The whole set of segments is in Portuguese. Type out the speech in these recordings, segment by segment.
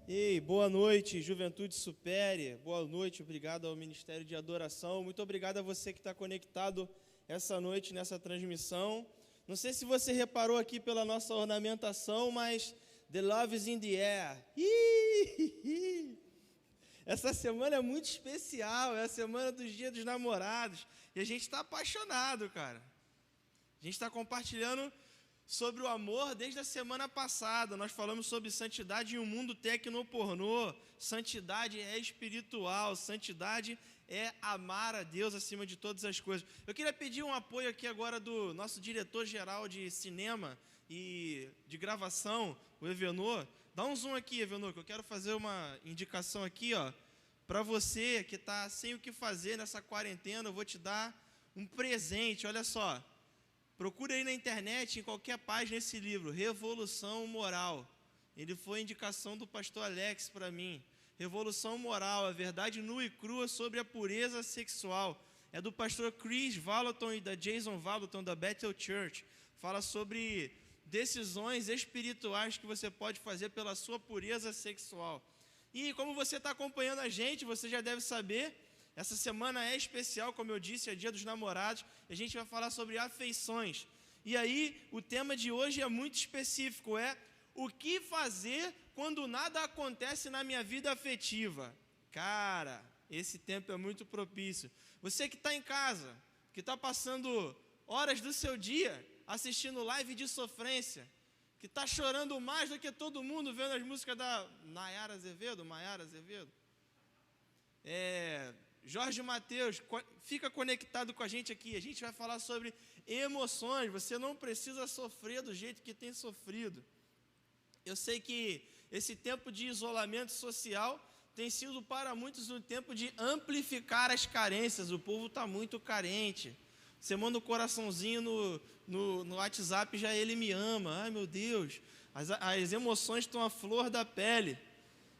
Ei, boa noite, Juventude Supere. Boa noite, obrigado ao Ministério de Adoração. Muito obrigado a você que está conectado essa noite nessa transmissão. Não sei se você reparou aqui pela nossa ornamentação, mas The Love is in the Air. Essa semana é muito especial, é a semana dos Dias dos Namorados. E a gente está apaixonado, cara. A gente está compartilhando sobre o amor desde a semana passada. Nós falamos sobre santidade em um mundo tecnopornô. Santidade é espiritual, santidade é amar a Deus acima de todas as coisas. Eu queria pedir um apoio aqui agora do nosso diretor-geral de cinema e de gravação, o Evenor. Dá um zoom aqui, Evenor, que eu quero fazer uma indicação aqui, ó, para você que está sem o que fazer nessa quarentena. Eu vou te dar um presente, olha só. Procura aí na internet, em qualquer página, esse livro, Revolução Moral. Ele foi indicação do pastor Alex para mim. Revolução Moral, a verdade nua e crua sobre a pureza sexual. É do pastor Chris Vallotton e da Jason Vallotton, da Bethel Church. Fala sobre decisões espirituais que você pode fazer pela sua pureza sexual. E como você está acompanhando a gente, você já deve saber, essa semana é especial, como eu disse, é Dia dos Namorados, e a gente vai falar sobre afeições. E aí, o tema de hoje é muito específico, é o que fazer quando nada acontece na minha vida afetiva. Cara, esse tempo é muito propício. Você que está em casa, que está passando horas do seu dia assistindo live de sofrência, que está chorando mais do que todo mundo vendo as músicas da Maiara Azevedo, Jorge Mateus, fica conectado com a gente aqui. A gente vai falar sobre emoções. Você não precisa sofrer do jeito que tem sofrido. Eu sei que esse tempo de isolamento social tem sido para muitos um tempo de amplificar as carências. O povo está muito carente. Você manda um coraçãozinho no WhatsApp, já ele me ama. Ai, meu Deus, as emoções estão à flor da pele.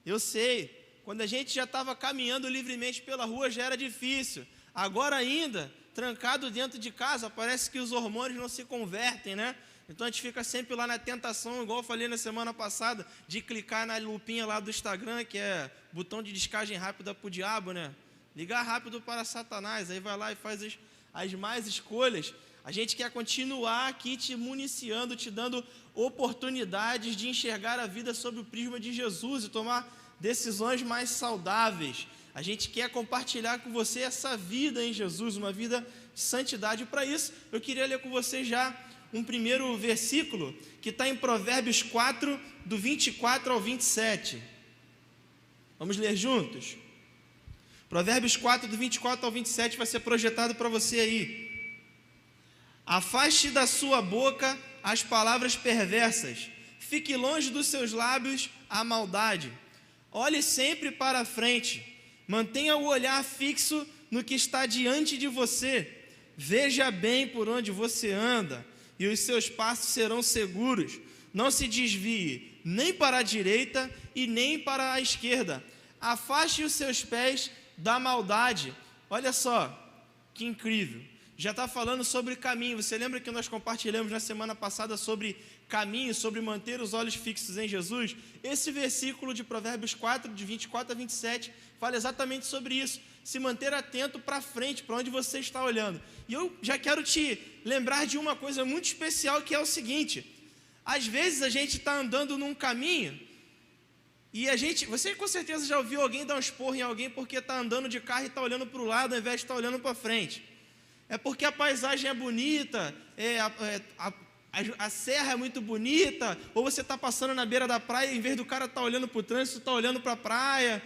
Eu sei. Quando a gente já estava caminhando livremente pela rua, já era difícil. Agora ainda, trancado dentro de casa, parece que os hormônios não se convertem, né? Então a gente fica sempre lá na tentação, igual eu falei na semana passada, de clicar na lupinha lá do Instagram, que é botão de descagem rápida para o diabo, né? Ligar rápido para Satanás, aí vai lá e faz as más escolhas. A gente quer continuar aqui te municiando, te dando oportunidades de enxergar a vida sob o prisma de Jesus e tomar decisões mais saudáveis. A gente quer compartilhar com você essa vida em Jesus, uma vida de santidade. Para isso, eu queria ler com você já um primeiro versículo, que está em Provérbios 4, do 24 ao 27. Vamos ler juntos? Provérbios 4, do 24 ao 27, vai ser projetado para você aí. Afaste da sua boca as palavras perversas, fique longe dos seus lábios a maldade. Olhe sempre para a frente, mantenha o olhar fixo no que está diante de você. Veja bem por onde você anda, e os seus passos serão seguros. Não se desvie nem para a direita e nem para a esquerda. Afaste os seus pés da maldade. Olha só, que incrível. Já está falando sobre caminho. Você lembra que nós compartilhamos na semana passada sobre caminho, sobre manter os olhos fixos em Jesus? Esse versículo de Provérbios 4, de 24 a 27, fala exatamente sobre isso. Se manter atento para frente, para onde você está olhando. E eu já quero te lembrar de uma coisa muito especial, que é o seguinte. Às vezes a gente está andando num caminho e você com certeza já ouviu alguém dar um esporro em alguém porque está andando de carro e está olhando para o lado ao invés de estar olhando para frente. É porque a paisagem é bonita, a serra é muito bonita, ou você está passando na beira da praia e em vez do cara estar olhando para o trânsito, está olhando para a praia.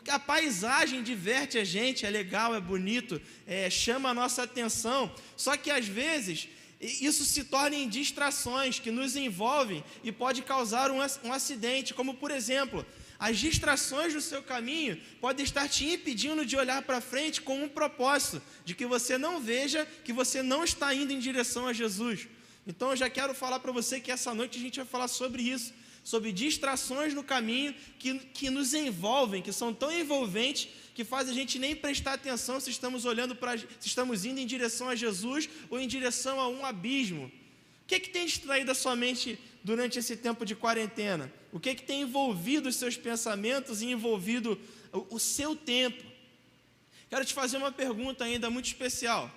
A paisagem diverte a gente, é legal, é bonito, chama a nossa atenção. Só que às vezes isso se torna em distrações que nos envolvem e pode causar um acidente, como por exemplo, as distrações do seu caminho podem estar te impedindo de olhar para frente com um propósito, de que você não veja que você não está indo em direção a Jesus. Então eu já quero falar para você que essa noite a gente vai falar sobre isso, sobre distrações no caminho que nos envolvem, que são tão envolventes que fazem a gente nem prestar atenção se estamos indo em direção a Jesus ou em direção a um abismo. O que tem distraído a sua mente durante esse tempo de quarentena? O que tem envolvido os seus pensamentos e envolvido o seu tempo? Quero te fazer uma pergunta ainda muito especial.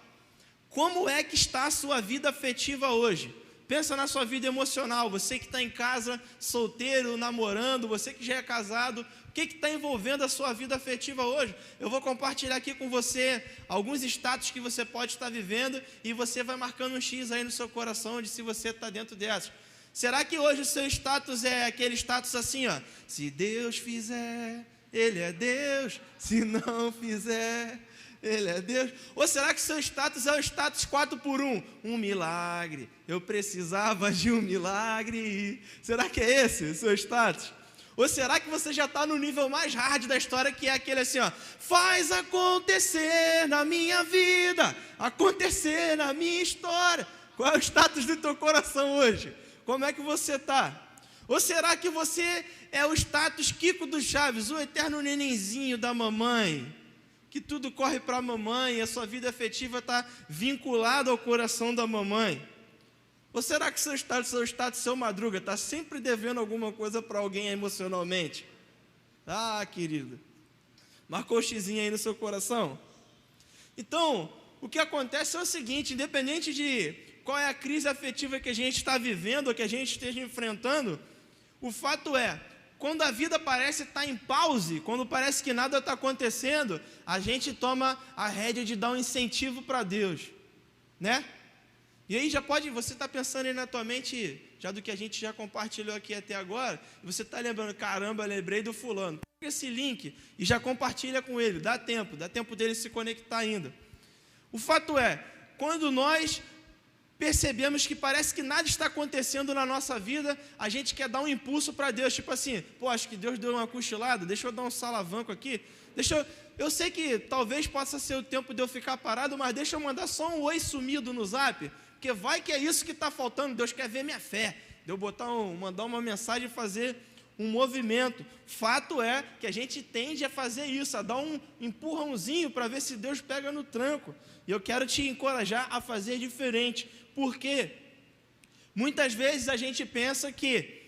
Como é que está a sua vida afetiva hoje? Pensa na sua vida emocional, você que está em casa, solteiro, namorando, você que já é casado, o que está envolvendo a sua vida afetiva hoje? Eu vou compartilhar aqui com você alguns status que você pode estar vivendo e você vai marcando um X aí no seu coração de se você está dentro dessas. Será que hoje o seu status é aquele status assim, ó? Se Deus fizer, Ele é Deus, se não fizer, Ele é Deus. Ou será que seu status é o status 4x1? Um milagre, eu precisava de um milagre. Será que é esse o seu status? Ou será que você já está no nível mais hard da história, que é aquele assim, ó, faz acontecer na minha vida, acontecer na minha história? Qual é o status do teu coração hoje? Como é que você está? Ou será que você é o status Kiko do Chaves, o eterno nenenzinho da mamãe, que tudo corre para a mamãe e a sua vida afetiva está vinculada ao coração da mamãe? Ou será que seu Madruga, está sempre devendo alguma coisa para alguém emocionalmente? Ah, querido, marcou o xizinho aí no seu coração? Então, o que acontece é o seguinte, independente de qual é a crise afetiva que a gente está vivendo, ou que a gente esteja enfrentando, o fato é, quando a vida parece estar em pause, quando parece que nada está acontecendo, a gente toma a rédea de dar um incentivo para Deus, né? E aí você está pensando aí na tua mente, já do que a gente já compartilhou aqui até agora, e você está lembrando, caramba, lembrei do fulano. Pega esse link e já compartilha com ele, dá tempo dele se conectar ainda. O fato é, quando nós percebemos que parece que nada está acontecendo na nossa vida, a gente quer dar um impulso para Deus, tipo assim, pô, acho que Deus deu uma cochilada, deixa eu dar um salavanco aqui, eu sei que talvez possa ser o tempo de eu ficar parado, mas deixa eu mandar só um oi sumido no zap, porque vai que é isso que está faltando, Deus quer ver minha fé, de eu mandar uma mensagem e fazer um movimento. Fato é que a gente tende a fazer isso, a dar um empurrãozinho para ver se Deus pega no tranco, e eu quero te encorajar a fazer diferente. Por quê? Muitas vezes a gente pensa que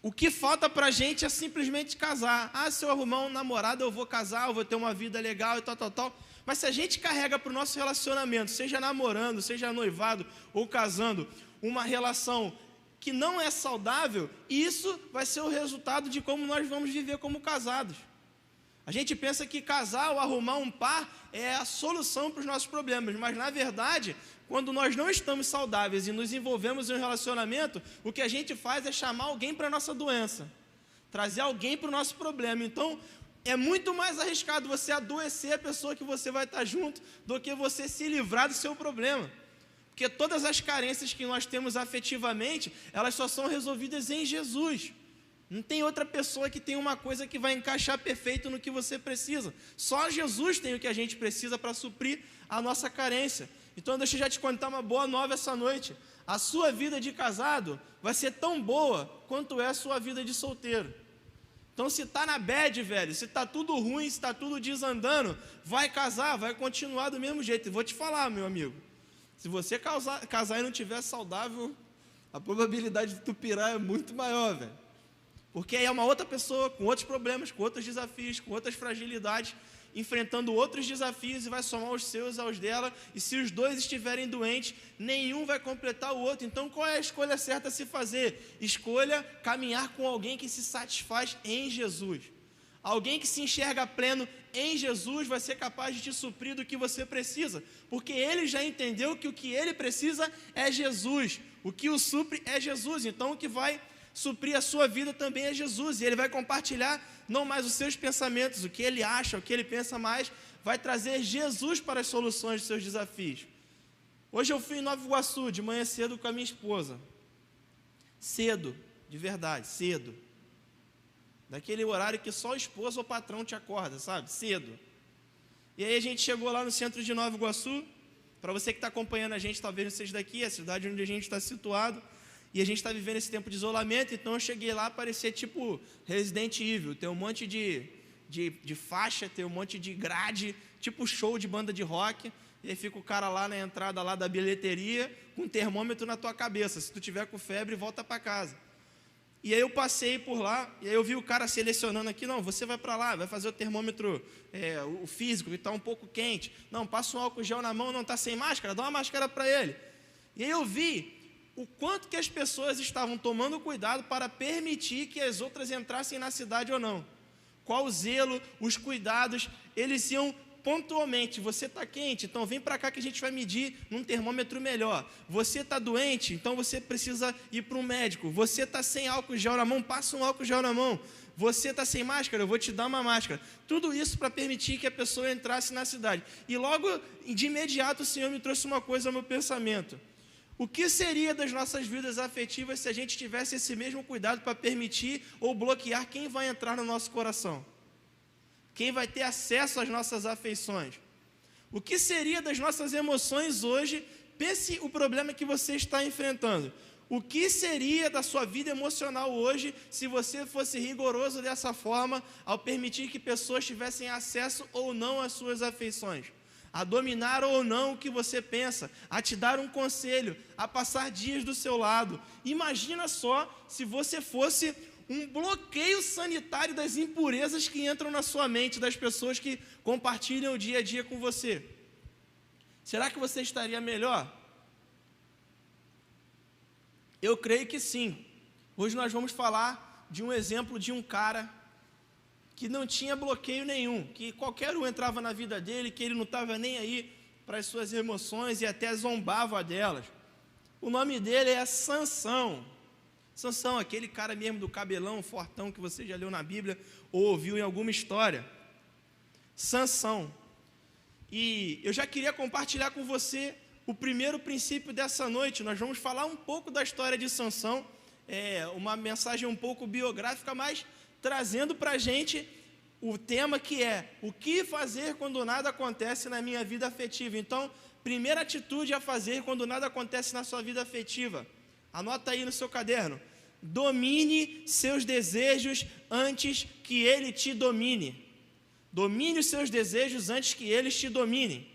o que falta para a gente é simplesmente casar. Ah, se eu arrumar um namorado, eu vou casar, eu vou ter uma vida legal e tal. Mas se a gente carrega para o nosso relacionamento, seja namorando, seja noivado ou casando, uma relação que não é saudável, isso vai ser o resultado de como nós vamos viver como casados. A gente pensa que casar ou arrumar um par é a solução para os nossos problemas, mas na verdade, quando nós não estamos saudáveis e nos envolvemos em um relacionamento, o que a gente faz é chamar alguém para a nossa doença, trazer alguém para o nosso problema. Então, é muito mais arriscado você adoecer a pessoa que você vai estar junto do que você se livrar do seu problema. Porque todas as carências que nós temos afetivamente, elas só são resolvidas em Jesus. Não tem outra pessoa que tem uma coisa que vai encaixar perfeito no que você precisa. Só Jesus tem o que a gente precisa para suprir a nossa carência. Então deixa eu já te contar uma boa nova essa noite. A sua vida de casado vai ser tão boa quanto é a sua vida de solteiro. Então se está na bad, velho, se está tudo ruim, se está tudo desandando, vai casar, vai continuar do mesmo jeito. E vou te falar, meu amigo, se você casar e não estiver saudável, a probabilidade de tu pirar é muito maior, velho. Porque aí é uma outra pessoa com outros problemas, com outros desafios, com outras fragilidades, enfrentando outros desafios e vai somar os seus aos dela. E se os dois estiverem doentes, nenhum vai completar o outro. Então qual é a escolha certa a se fazer? Escolha caminhar com alguém que se satisfaz em Jesus. Alguém que se enxerga pleno em Jesus vai ser capaz de te suprir do que você precisa. Porque ele já entendeu que o que ele precisa é Jesus. O que o supre é Jesus. Então o que vai suprir a sua vida também é Jesus, e ele vai compartilhar não mais os seus pensamentos, o que ele acha, o que ele pensa mais, vai trazer Jesus para as soluções dos seus desafios. Hoje eu fui em Nova Iguaçu, de manhã cedo com a minha esposa, cedo, de verdade, cedo, daquele horário que só o esposo ou o patrão te acorda, sabe, cedo. E aí a gente chegou lá no centro de Nova Iguaçu. Para você que está acompanhando a gente, talvez não seja daqui, é a cidade onde a gente está situado, e a gente está vivendo esse tempo de isolamento. Então eu cheguei lá, parecia tipo Resident Evil, tem um monte de faixa, tem um monte de grade, tipo show de banda de rock. e aí fica o cara lá na entrada lá da bilheteria, com um termômetro na tua cabeça, se tu tiver com febre, volta para casa. E aí eu passei por lá, e aí eu vi o cara selecionando aqui, não, você vai para lá, vai fazer o termômetro, o físico, que está um pouco quente, não, passa um álcool gel na mão, não está sem máscara, dá uma máscara para ele. E aí eu vi o quanto que as pessoas estavam tomando cuidado para permitir que as outras entrassem na cidade ou não. Qual o zelo, os cuidados, eles iam pontualmente. Você está quente, então vem para cá que a gente vai medir num termômetro melhor. Você está doente, então você precisa ir para um médico. Você está sem álcool gel na mão, passa um álcool gel na mão. Você está sem máscara, eu vou te dar uma máscara. Tudo isso para permitir que a pessoa entrasse na cidade. E logo, de imediato, o Senhor me trouxe uma coisa ao meu pensamento. O que seria das nossas vidas afetivas se a gente tivesse esse mesmo cuidado para permitir ou bloquear quem vai entrar no nosso coração? Quem vai ter acesso às nossas afeições? O que seria das nossas emoções hoje? Pense o problema que você está enfrentando. O que seria da sua vida emocional hoje se você fosse rigoroso dessa forma ao permitir que pessoas tivessem acesso ou não às suas afeições? A dominar ou não o que você pensa, a te dar um conselho, a passar dias do seu lado. Imagina só se você fosse um bloqueio sanitário das impurezas que entram na sua mente, das pessoas que compartilham o dia a dia com você. Será que você estaria melhor? Eu creio que sim. Hoje nós vamos falar de um exemplo de um cara que não tinha bloqueio nenhum, que qualquer um entrava na vida dele, que ele não estava nem aí para as suas emoções e até zombava delas. O nome dele é Sansão. Sansão, aquele cara mesmo do cabelão fortão que você já leu na Bíblia ou ouviu em alguma história. Sansão. E eu já queria compartilhar com você o primeiro princípio dessa noite. Nós vamos falar um pouco da história de Sansão, uma mensagem um pouco biográfica, mas trazendo para a gente o tema que é o que fazer quando nada acontece na minha vida afetiva. Então, primeira atitude a fazer quando nada acontece na sua vida afetiva. Anota aí no seu caderno. Domine seus desejos antes que ele te domine. Domine os seus desejos antes que eles te dominem.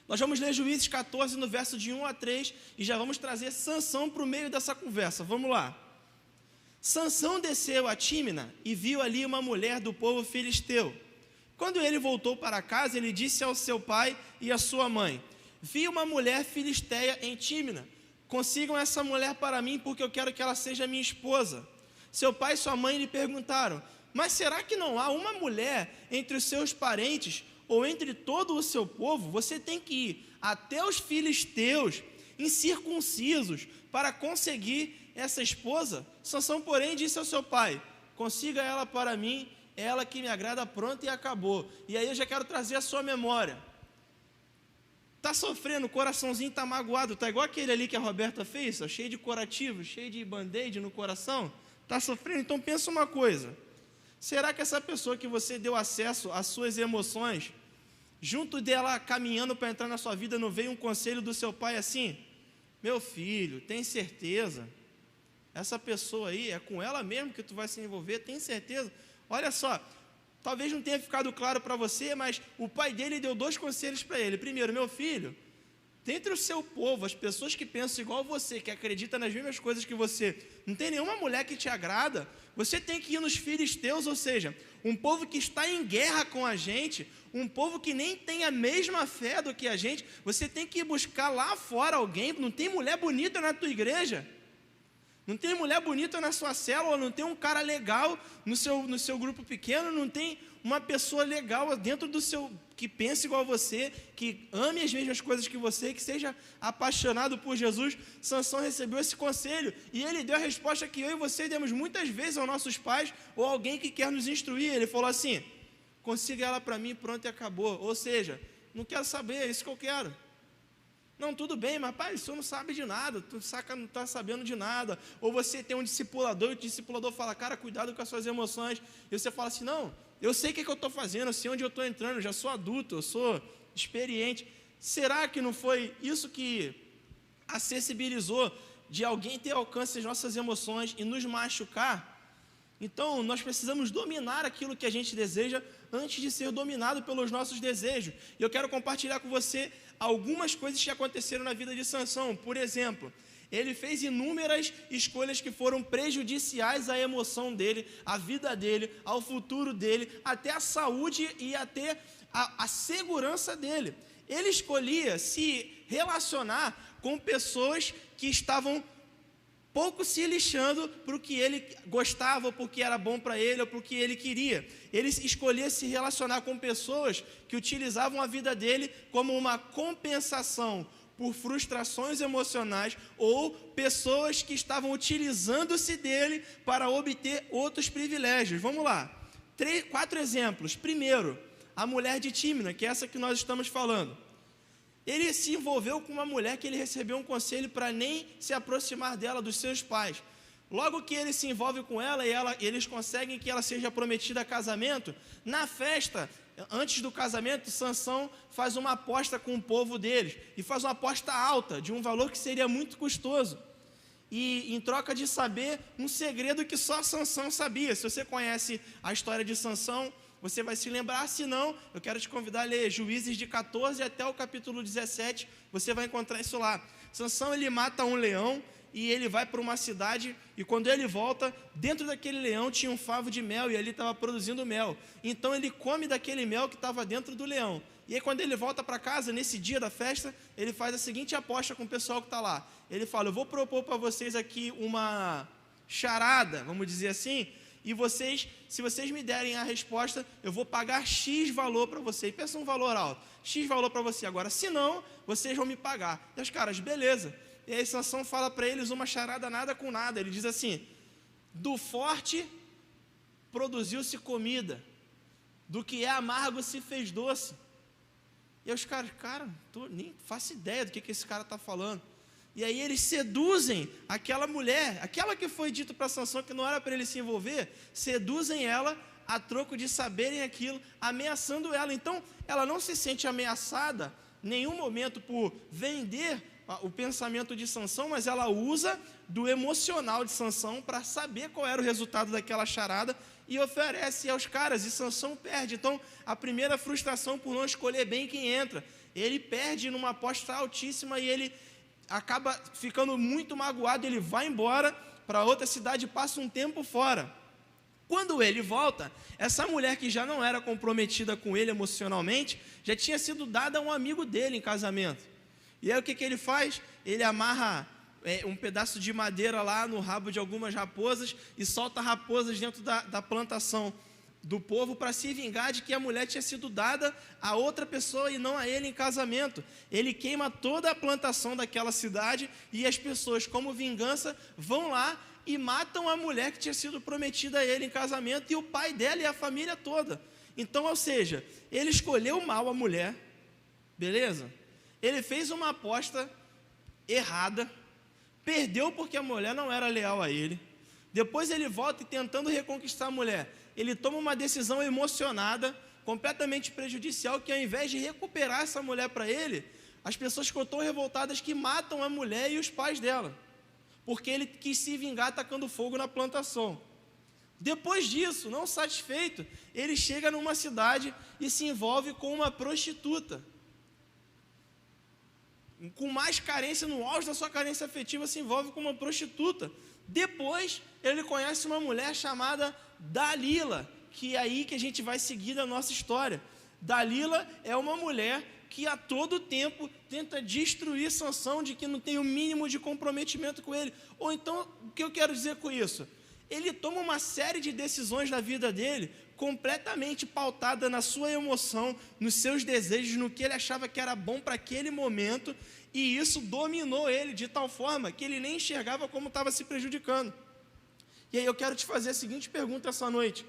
Nós vamos ler Juízes 14, no verso de 1 a 3, e já vamos trazer Sansão para o meio dessa conversa. Vamos lá. Sansão desceu a Tímina e viu ali uma mulher do povo filisteu. Quando ele voltou para casa, ele disse ao seu pai e à sua mãe: vi uma mulher filisteia em Tímina. Consigam essa mulher para mim, porque eu quero que ela seja minha esposa. Seu pai e sua mãe lhe perguntaram: mas será que não há uma mulher entre os seus parentes ou entre todo o seu povo? Você tem que ir até os filisteus incircuncisos para conseguir essa esposa? Sansão, porém, disse ao seu pai: consiga ela para mim, ela que me agrada, pronto, e acabou. E aí eu já quero trazer a sua memória. Está sofrendo, o coraçãozinho está magoado, está igual aquele ali que a Roberta fez, ó, cheio de curativo, cheio de band-aid no coração. Está sofrendo? Então pensa uma coisa. Será que essa pessoa que você deu acesso às suas emoções, junto dela caminhando para entrar na sua vida, não veio um conselho do seu pai assim: meu filho, tem certeza? Essa pessoa aí, é com ela mesmo que tu vai se envolver, tem certeza? Olha só, talvez não tenha ficado claro para você, mas o pai dele deu 2 conselhos para ele. Primeiro: meu filho, dentre o seu povo, as pessoas que pensam igual você, que acreditam nas mesmas coisas que você, não tem nenhuma mulher que te agrada, você tem que ir nos filisteus, ou seja, um povo que está em guerra com a gente, um povo que nem tem a mesma fé do que a gente. Você tem que ir buscar lá fora alguém. Não tem mulher bonita na tua igreja, não tem mulher bonita na sua célula, não tem um cara legal no seu grupo pequeno, não tem uma pessoa legal dentro do seu, que pense igual a você, que ame as mesmas coisas que você, que seja apaixonado por Jesus. Sansão recebeu esse conselho e ele deu a resposta que eu e você demos muitas vezes aos nossos pais ou alguém que quer nos instruir. Ele falou assim: consiga ela para mim, pronto, e acabou. Ou seja, não quero saber, é isso que eu quero. Não, tudo bem, mas pai, o senhor não sabe de nada, tu saca, não está sabendo de nada. Ou você tem um discipulador e o discipulador fala: cara, cuidado com as suas emoções. E você fala assim: não, eu sei o que eu estou fazendo, eu sei onde eu estou entrando, eu já sou adulto, eu sou experiente. Será que não foi isso que acessibilizou de alguém ter alcance às nossas emoções e nos machucar? Então, nós precisamos dominar aquilo que a gente deseja antes de ser dominado pelos nossos desejos. E eu quero compartilhar com você algumas coisas que aconteceram na vida de Sansão. Por exemplo, ele fez inúmeras escolhas que foram prejudiciais à emoção dele, à vida dele, ao futuro dele, até à saúde e até a segurança dele. Ele escolhia se relacionar com pessoas que estavam pouco se lixando para o que ele gostava, ou para o que era bom para ele, ou para o que ele queria. Ele escolhia se relacionar com pessoas que utilizavam a vida dele como uma compensação por frustrações emocionais, ou pessoas que estavam utilizando-se dele para obter outros privilégios. Vamos lá, 4 exemplos. Primeiro, a mulher de Tímina, que é essa que nós estamos falando. Ele se envolveu com uma mulher que ele recebeu um conselho para nem se aproximar dela, dos seus pais. Logo que ele se envolve com ela e eles conseguem que ela seja prometida a casamento, na festa, antes do casamento, Sansão faz uma aposta com o povo deles, e faz uma aposta alta, de um valor que seria muito custoso, e em troca de saber um segredo que só Sansão sabia. Se você conhece a história de Sansão, você vai se lembrar. Se não, eu quero te convidar a ler Juízes de 14 até o capítulo 17, você vai encontrar isso lá. Sansão, ele mata um leão, e ele vai para uma cidade, e quando ele volta, dentro daquele leão tinha um favo de mel, e ele estava produzindo mel. Então ele come daquele mel que estava dentro do leão. E aí quando ele volta para casa, nesse dia da festa, ele faz a seguinte aposta com o pessoal que está lá. Ele fala: eu vou propor para vocês aqui uma charada, vamos dizer assim, e vocês, se vocês me derem a resposta, eu vou pagar X valor para vocês. Pensa um valor alto, X valor para você. Agora, se não, vocês vão me pagar. E os caras, beleza. E aí Sansão fala para eles uma charada nada com nada. Ele diz assim: do forte produziu-se comida, do que é amargo se fez doce. E aí os caras, nem faço ideia do que esse cara está falando. E aí eles seduzem aquela mulher, aquela que foi dito para Sansão que não era para ele se envolver, seduzem ela a troco de saberem aquilo, ameaçando ela. Então, ela não se sente ameaçada em nenhum momento por vender o pensamento de Sansão, mas ela usa do emocional de Sansão para saber qual era o resultado daquela charada e oferece aos caras, e Sansão perde. Então, a primeira frustração por não escolher bem quem entra, ele perde numa aposta altíssima e ele acaba ficando muito magoado. Ele vai embora para outra cidade e passa um tempo fora. Quando ele volta, essa mulher que já não era comprometida com ele emocionalmente, já tinha sido dada a um amigo dele em casamento. E aí o que ele faz? Ele amarra um pedaço de madeira lá no rabo de algumas raposas e solta raposas dentro da plantação do povo para se vingar de que a mulher tinha sido dada a outra pessoa e não a ele em casamento. Ele queima toda a plantação daquela cidade e as pessoas, como vingança, vão lá e matam a mulher que tinha sido prometida a ele em casamento, e o pai dela e a família toda. Então, ou seja, ele escolheu mal a mulher, beleza? Ele fez uma aposta errada, perdeu porque a mulher não era leal a ele. Depois ele volta e, tentando reconquistar a mulher, ele toma uma decisão emocionada, completamente prejudicial, que ao invés de recuperar essa mulher para ele, as pessoas ficam tão revoltadas que matam a mulher e os pais dela, porque ele quis se vingar atacando fogo na plantação. Depois disso, não satisfeito, ele chega numa cidade e se envolve com uma prostituta. Com mais carência, no auge da sua carência afetiva, se envolve com uma prostituta. Depois, ele conhece uma mulher chamada Dalila, que é aí que a gente vai seguir a nossa história. Dalila é uma mulher que a todo tempo tenta destruir Sansão, de que não tem o mínimo de comprometimento com ele. Ou então, o que eu quero dizer com isso? Ele toma uma série de decisões na vida dele, completamente pautada na sua emoção, nos seus desejos, no que ele achava que era bom para aquele momento, e isso dominou ele de tal forma que ele nem enxergava como estava se prejudicando. E aí eu quero te fazer a seguinte pergunta essa noite: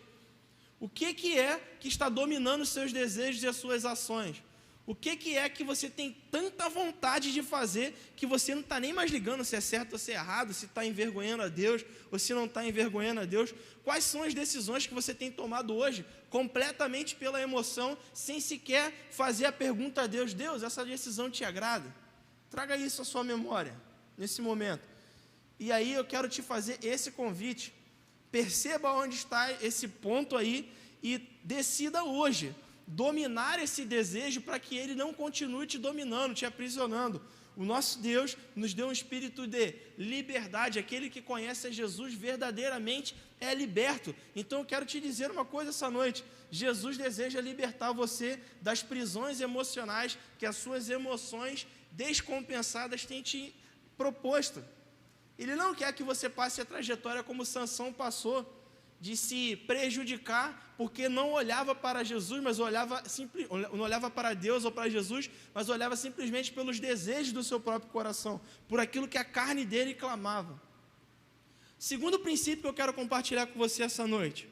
o que é que está dominando os seus desejos e as suas ações? O que é que você tem tanta vontade de fazer que você não está nem mais ligando se é certo ou se é errado, se está envergonhando a Deus ou se não está envergonhando a Deus? Quais são as decisões que você tem tomado hoje completamente pela emoção, sem sequer fazer a pergunta a Deus: Deus, essa decisão te agrada? Traga isso à sua memória nesse momento. E aí eu quero te fazer esse convite Perceba onde está esse ponto aí e decida hoje dominar esse desejo para que ele não continue te dominando, te aprisionando. O nosso Deus nos deu um espírito de liberdade. Aquele que conhece a Jesus verdadeiramente é liberto. Então eu quero te dizer uma coisa essa noite: Jesus deseja libertar você das prisões emocionais que as suas emoções descompensadas têm te proposto. Ele não quer que você passe a trajetória como Sansão passou, de se prejudicar porque não olhava para Jesus, mas não olhava para Deus ou para Jesus, mas olhava simplesmente pelos desejos do seu próprio coração, por aquilo que a carne dele clamava. Segundo princípio que eu quero compartilhar com você essa noite,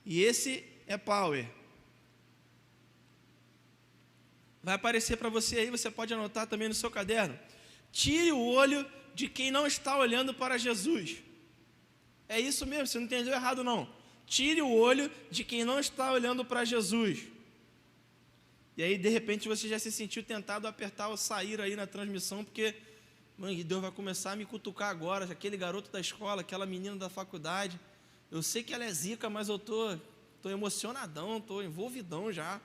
e esse é power. Vai aparecer para você aí, você pode anotar também no seu caderno. Tire o olho de quem não está olhando para Jesus. É isso mesmo, você não entendeu errado não. Tire o olho de quem não está olhando para Jesus. E aí, de repente, você já se sentiu tentado a apertar o sair aí na transmissão, porque, mãe, Deus vai começar a me cutucar agora, aquele garoto da escola, aquela menina da faculdade. Eu sei que ela é zica, mas eu tô emocionadão, tô envolvidão já.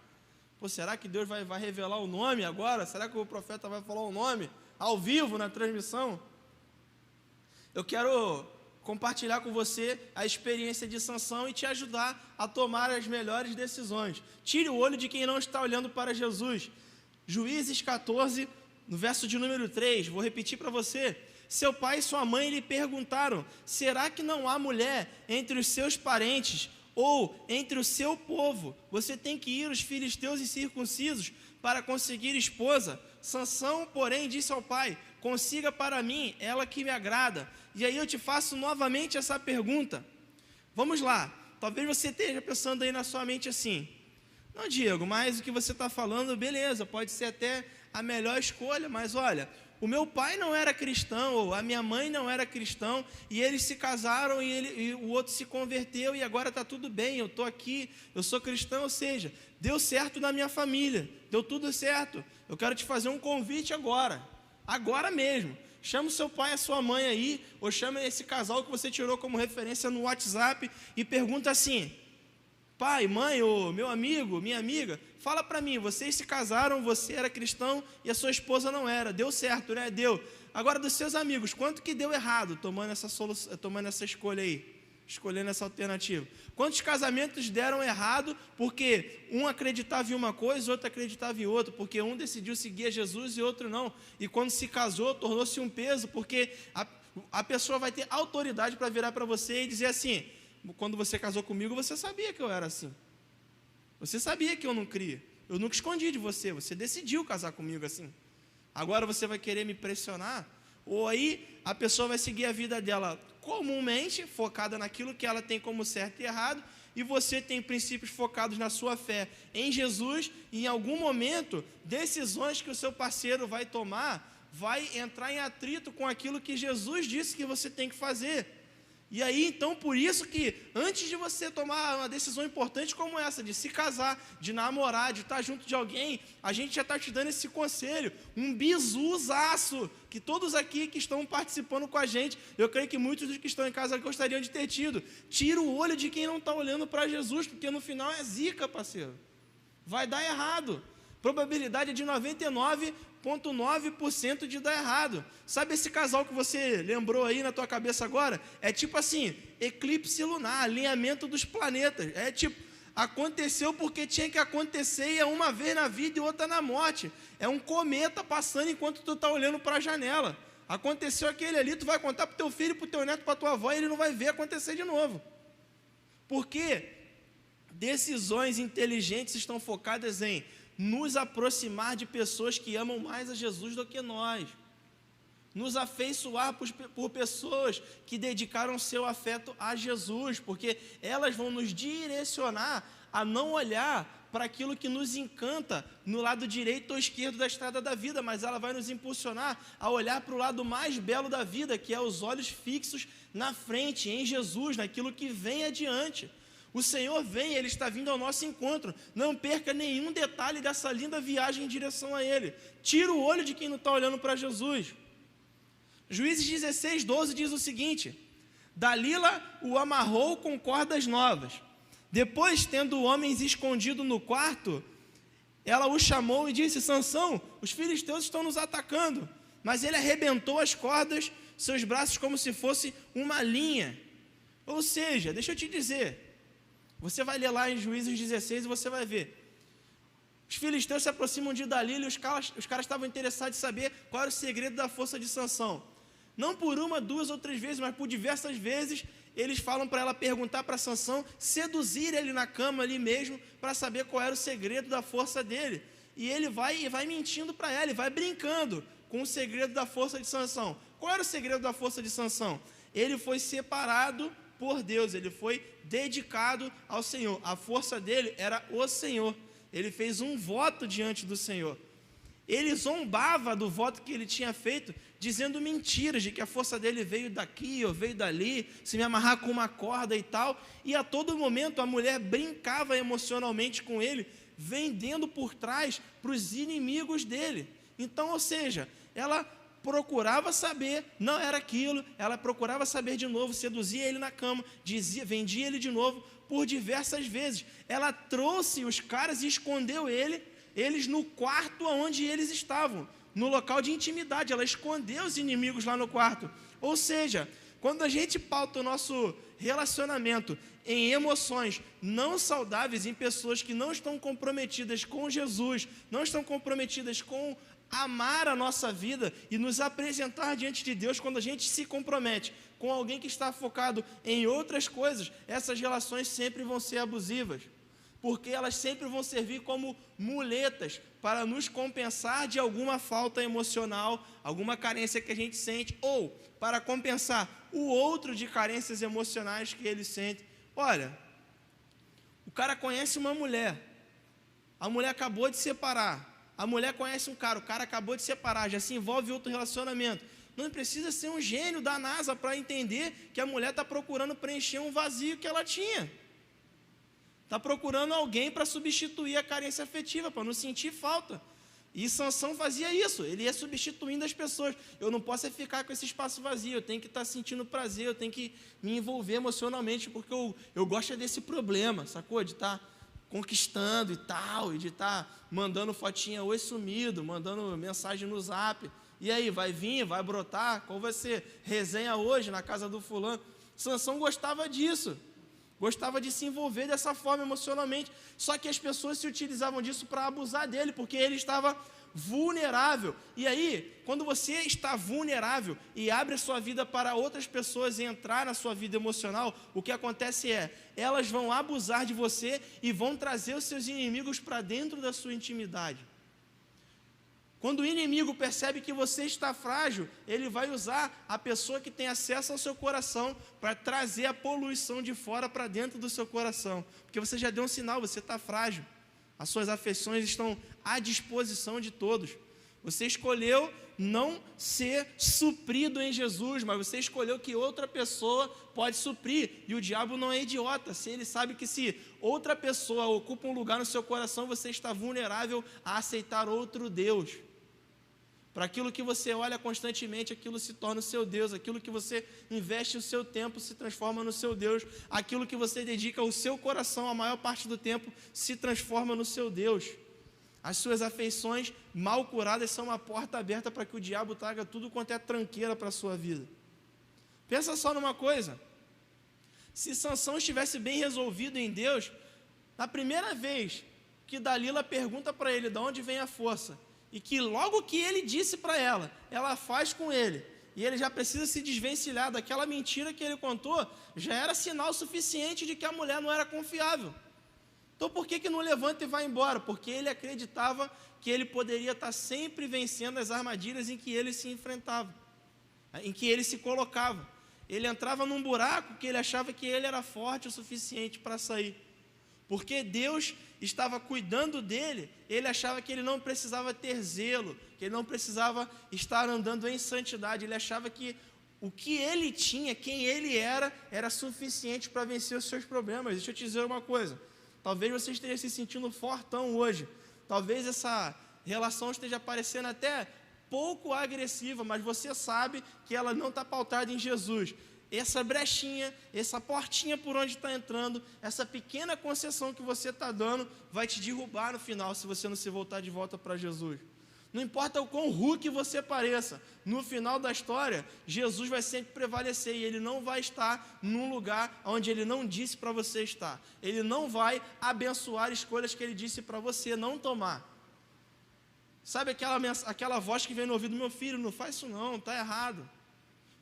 Pô, será que Deus vai revelar o nome agora? Será que o profeta vai falar o nome ao vivo na transmissão? Eu quero compartilhar com você a experiência de Sansão e te ajudar a tomar as melhores decisões. Tire o olho de quem não está olhando para Jesus. Juízes 14, no verso de número 3, vou repetir para você. Seu pai e sua mãe lhe perguntaram: será que não há mulher entre os seus parentes ou entre o seu povo? Você tem que ir aos filisteus incircuncisos para conseguir esposa. Sansão, porém, disse ao pai: consiga para mim ela que me agrada. E aí eu te faço novamente essa pergunta. Vamos lá, talvez você esteja pensando aí na sua mente assim: não, Diego, mas o que você está falando, beleza, pode ser até a melhor escolha, mas olha, o meu pai não era cristão, ou a minha mãe não era cristão, e eles se casaram e o outro se converteu, e agora está tudo bem, eu estou aqui, eu sou cristão, ou seja, deu certo na minha família, deu tudo certo. Eu quero te fazer um convite agora mesmo. Chama o seu pai e a sua mãe aí, ou chama esse casal que você tirou como referência no WhatsApp e pergunta assim: pai, mãe, ou meu amigo, minha amiga, fala para mim, vocês se casaram, você era cristão e a sua esposa não era, deu certo, né? Deu. Agora, dos seus amigos, quanto que deu errado tomando essa escolha aí, escolhendo essa alternativa? Quantos casamentos deram errado porque um acreditava em uma coisa, outro acreditava em outra, porque um decidiu seguir a Jesus e outro não, e quando se casou, tornou-se um peso, porque a pessoa vai ter autoridade para virar para você e dizer assim: quando você casou comigo, você sabia que eu era assim, você sabia que eu não cria, eu nunca escondi de você, você decidiu casar comigo assim, agora você vai querer me pressionar? Ou aí a pessoa vai seguir a vida dela comumente, focada naquilo que ela tem como certo e errado, e você tem princípios focados na sua fé em Jesus, e em algum momento, decisões que o seu parceiro vai tomar, vai entrar em atrito com aquilo que Jesus disse que você tem que fazer. E aí, então, por isso que, antes de você tomar uma decisão importante como essa, de se casar, de namorar, de estar junto de alguém, a gente já está te dando esse conselho, um bizuzaço, que todos aqui que estão participando com a gente, eu creio que muitos dos que estão em casa gostariam de ter tido. Tira o olho de quem não está olhando para Jesus, porque no final é zica, parceiro. Vai dar errado. Probabilidade é de 99,9% de dar errado. Sabe esse casal que você lembrou aí na tua cabeça agora? É tipo assim, eclipse lunar, alinhamento dos planetas. É tipo, aconteceu porque tinha que acontecer, e é uma vez na vida e outra na morte. É um cometa passando enquanto tu está olhando para a janela. Aconteceu aquele ali, tu vai contar para o teu filho, para o teu neto, para a tua avó, e ele não vai ver acontecer de novo. Porque decisões inteligentes estão focadas em nos aproximar de pessoas que amam mais a Jesus do que nós, nos afeiçoar por pessoas que dedicaram seu afeto a Jesus, porque elas vão nos direcionar a não olhar para aquilo que nos encanta no lado direito ou esquerdo da estrada da vida, mas ela vai nos impulsionar a olhar para o lado mais belo da vida, que é os olhos fixos na frente, em Jesus, naquilo que vem adiante. O Senhor vem, Ele está vindo ao nosso encontro. Não perca nenhum detalhe dessa linda viagem em direção a Ele. Tira o olho de quem não está olhando para Jesus. Juízes 16, 12 diz o seguinte: Dalila o amarrou com cordas novas. Depois, tendo homens escondido no quarto, ela o chamou e disse: Sansão, os filisteus estão nos atacando. Mas ele arrebentou as cordas, seus braços como se fosse uma linha. Ou seja, deixa eu te dizer, você vai ler lá em Juízes 16 e você vai ver. Os filisteus se aproximam de Dalila e os caras estavam interessados em saber qual era o segredo da força de Sansão. Não por uma, duas ou três vezes, mas por diversas vezes, eles falam para ela perguntar para Sansão, seduzir ele na cama ali mesmo, para saber qual era o segredo da força dele. E ele vai mentindo para ela, e vai brincando com o segredo da força de Sansão. Qual era o segredo da força de Sansão? Ele foi separado por Deus, ele foi dedicado ao Senhor. A força dele era o Senhor. Ele fez um voto diante do Senhor. Ele zombava do voto que ele tinha feito, dizendo mentiras, de que a força dele veio daqui ou veio dali, se me amarrar com uma corda e tal. E a todo momento a mulher brincava emocionalmente com ele, vendendo por trás para os inimigos dele. Então, ou seja, ela procurava saber, não era aquilo, ela procurava saber de novo, seduzia ele na cama, vendia ele de novo por diversas vezes. Ela trouxe os caras e escondeu eles no quarto onde eles estavam, no local de intimidade. Ela escondeu os inimigos lá no quarto. Ou seja, quando a gente pauta o nosso relacionamento em emoções não saudáveis, em pessoas que não estão comprometidas com Jesus, não estão comprometidas com amar a nossa vida e nos apresentar diante de Deus, quando a gente se compromete com alguém que está focado em outras coisas, essas relações sempre vão ser abusivas, porque elas sempre vão servir como muletas para nos compensar de alguma falta emocional, alguma carência que a gente sente, ou para compensar o outro de carências emocionais que ele sente. Olha, o cara conhece uma mulher, a mulher acabou de separar, a mulher conhece um cara, o cara acabou de separar, já se envolve em outro relacionamento. Não precisa ser um gênio da NASA para entender que a mulher está procurando preencher um vazio que ela tinha. Está procurando alguém para substituir a carência afetiva, para não sentir falta. E Sansão fazia isso, ele ia substituindo as pessoas. Eu não posso ficar com esse espaço vazio, eu tenho que estar sentindo prazer, eu tenho que me envolver emocionalmente, porque eu gosto desse problema, sacou? De estar conquistando e tal, e de estar mandando fotinha oi sumido, mandando mensagem no zap. E aí, vai vir, vai brotar? Qual vai ser? Resenha hoje na casa do fulano. Sansão gostava disso. Gostava de se envolver dessa forma emocionalmente. Só que as pessoas se utilizavam disso para abusar dele, porque ele estava vulnerável. E aí, quando você está vulnerável e abre a sua vida para outras pessoas entrar na sua vida emocional, o que acontece é, elas vão abusar de você e vão trazer os seus inimigos para dentro da sua intimidade. Quando o inimigo percebe que você está frágil, ele vai usar a pessoa que tem acesso ao seu coração para trazer a poluição de fora para dentro do seu coração. Porque você já deu um sinal, você está frágil. As suas afeições estão à disposição de todos. Você escolheu não ser suprido em Jesus, mas você escolheu que outra pessoa pode suprir. E o diabo não é idiota. Se ele sabe que se outra pessoa ocupa um lugar no seu coração, você está vulnerável a aceitar outro Deus. Para aquilo que você olha constantemente, aquilo se torna o seu Deus. Aquilo que você investe o seu tempo se transforma no seu Deus. Aquilo que você dedica o seu coração a maior parte do tempo se transforma no seu Deus. As suas afeições mal curadas são uma porta aberta para que o diabo traga tudo quanto é tranqueira para a sua vida. Pensa só numa coisa. Se Sansão estivesse bem resolvido em Deus, na primeira vez que Dalila pergunta para ele de onde vem a força, e que logo que ele disse para ela, ela faz com ele, e ele já precisa se desvencilhar daquela mentira que ele contou, já era sinal suficiente de que a mulher não era confiável. Então por que não levanta e vai embora? Porque ele acreditava que ele poderia estar sempre vencendo as armadilhas em que ele se enfrentava, em que ele se colocava. Ele entrava num buraco que ele achava que ele era forte o suficiente para sair. Porque Deus estava cuidando dele, ele achava que ele não precisava ter zelo, que ele não precisava estar andando em santidade, ele achava que o que ele tinha, quem ele era suficiente para vencer os seus problemas. Deixa eu te dizer uma coisa, talvez você esteja se sentindo fortão hoje, talvez essa relação esteja parecendo até pouco agressiva, mas você sabe que ela não está pautada em Jesus. essa brechinha, essa portinha por onde está entrando, essa pequena concessão que você está dando, vai te derrubar no final, se você não se voltar de volta para Jesus. Não importa o quão Hulk você pareça, no final da história, Jesus vai sempre prevalecer, e Ele não vai estar num lugar onde Ele não disse para você estar. Ele não vai abençoar escolhas que Ele disse para você não tomar. Sabe aquela voz que vem no ouvido: meu filho, não faz isso não, está errado.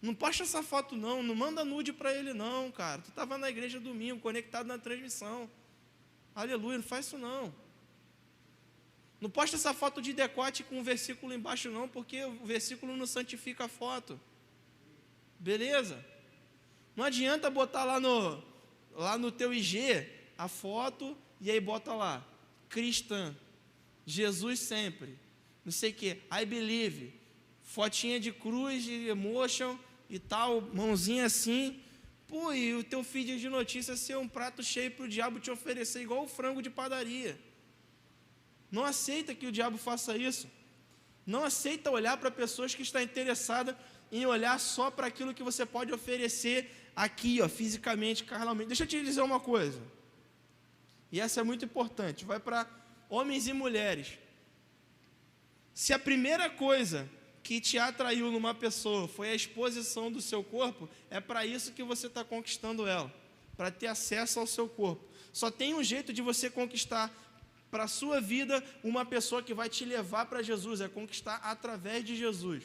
Não posta essa foto não manda nude para ele não, cara. Tu estava na igreja domingo, conectado na transmissão. Aleluia, não faz isso não. Não posta essa foto de decote com um versículo embaixo não, porque o versículo não santifica a foto. Beleza? Não adianta botar lá no teu IG a foto e aí bota lá, cristã, Jesus sempre, não sei o que, I believe, fotinha de cruz, de emotion e tal, mãozinha assim. Pô, e o teu feed de notícias ser um prato cheio para o diabo te oferecer, igual o frango de padaria. Não aceita que o diabo faça isso. Não aceita olhar para pessoas que estão interessadas em olhar só para aquilo que você pode oferecer aqui, ó, fisicamente, carnalmente. Deixa eu te dizer uma coisa, e essa é muito importante, vai para homens e mulheres. Se a primeira coisa que te atraiu numa pessoa foi a exposição do seu corpo, é para isso que você está conquistando ela, para ter acesso ao seu corpo. Só tem um jeito de você conquistar para a sua vida uma pessoa que vai te levar para Jesus, é conquistar através de Jesus.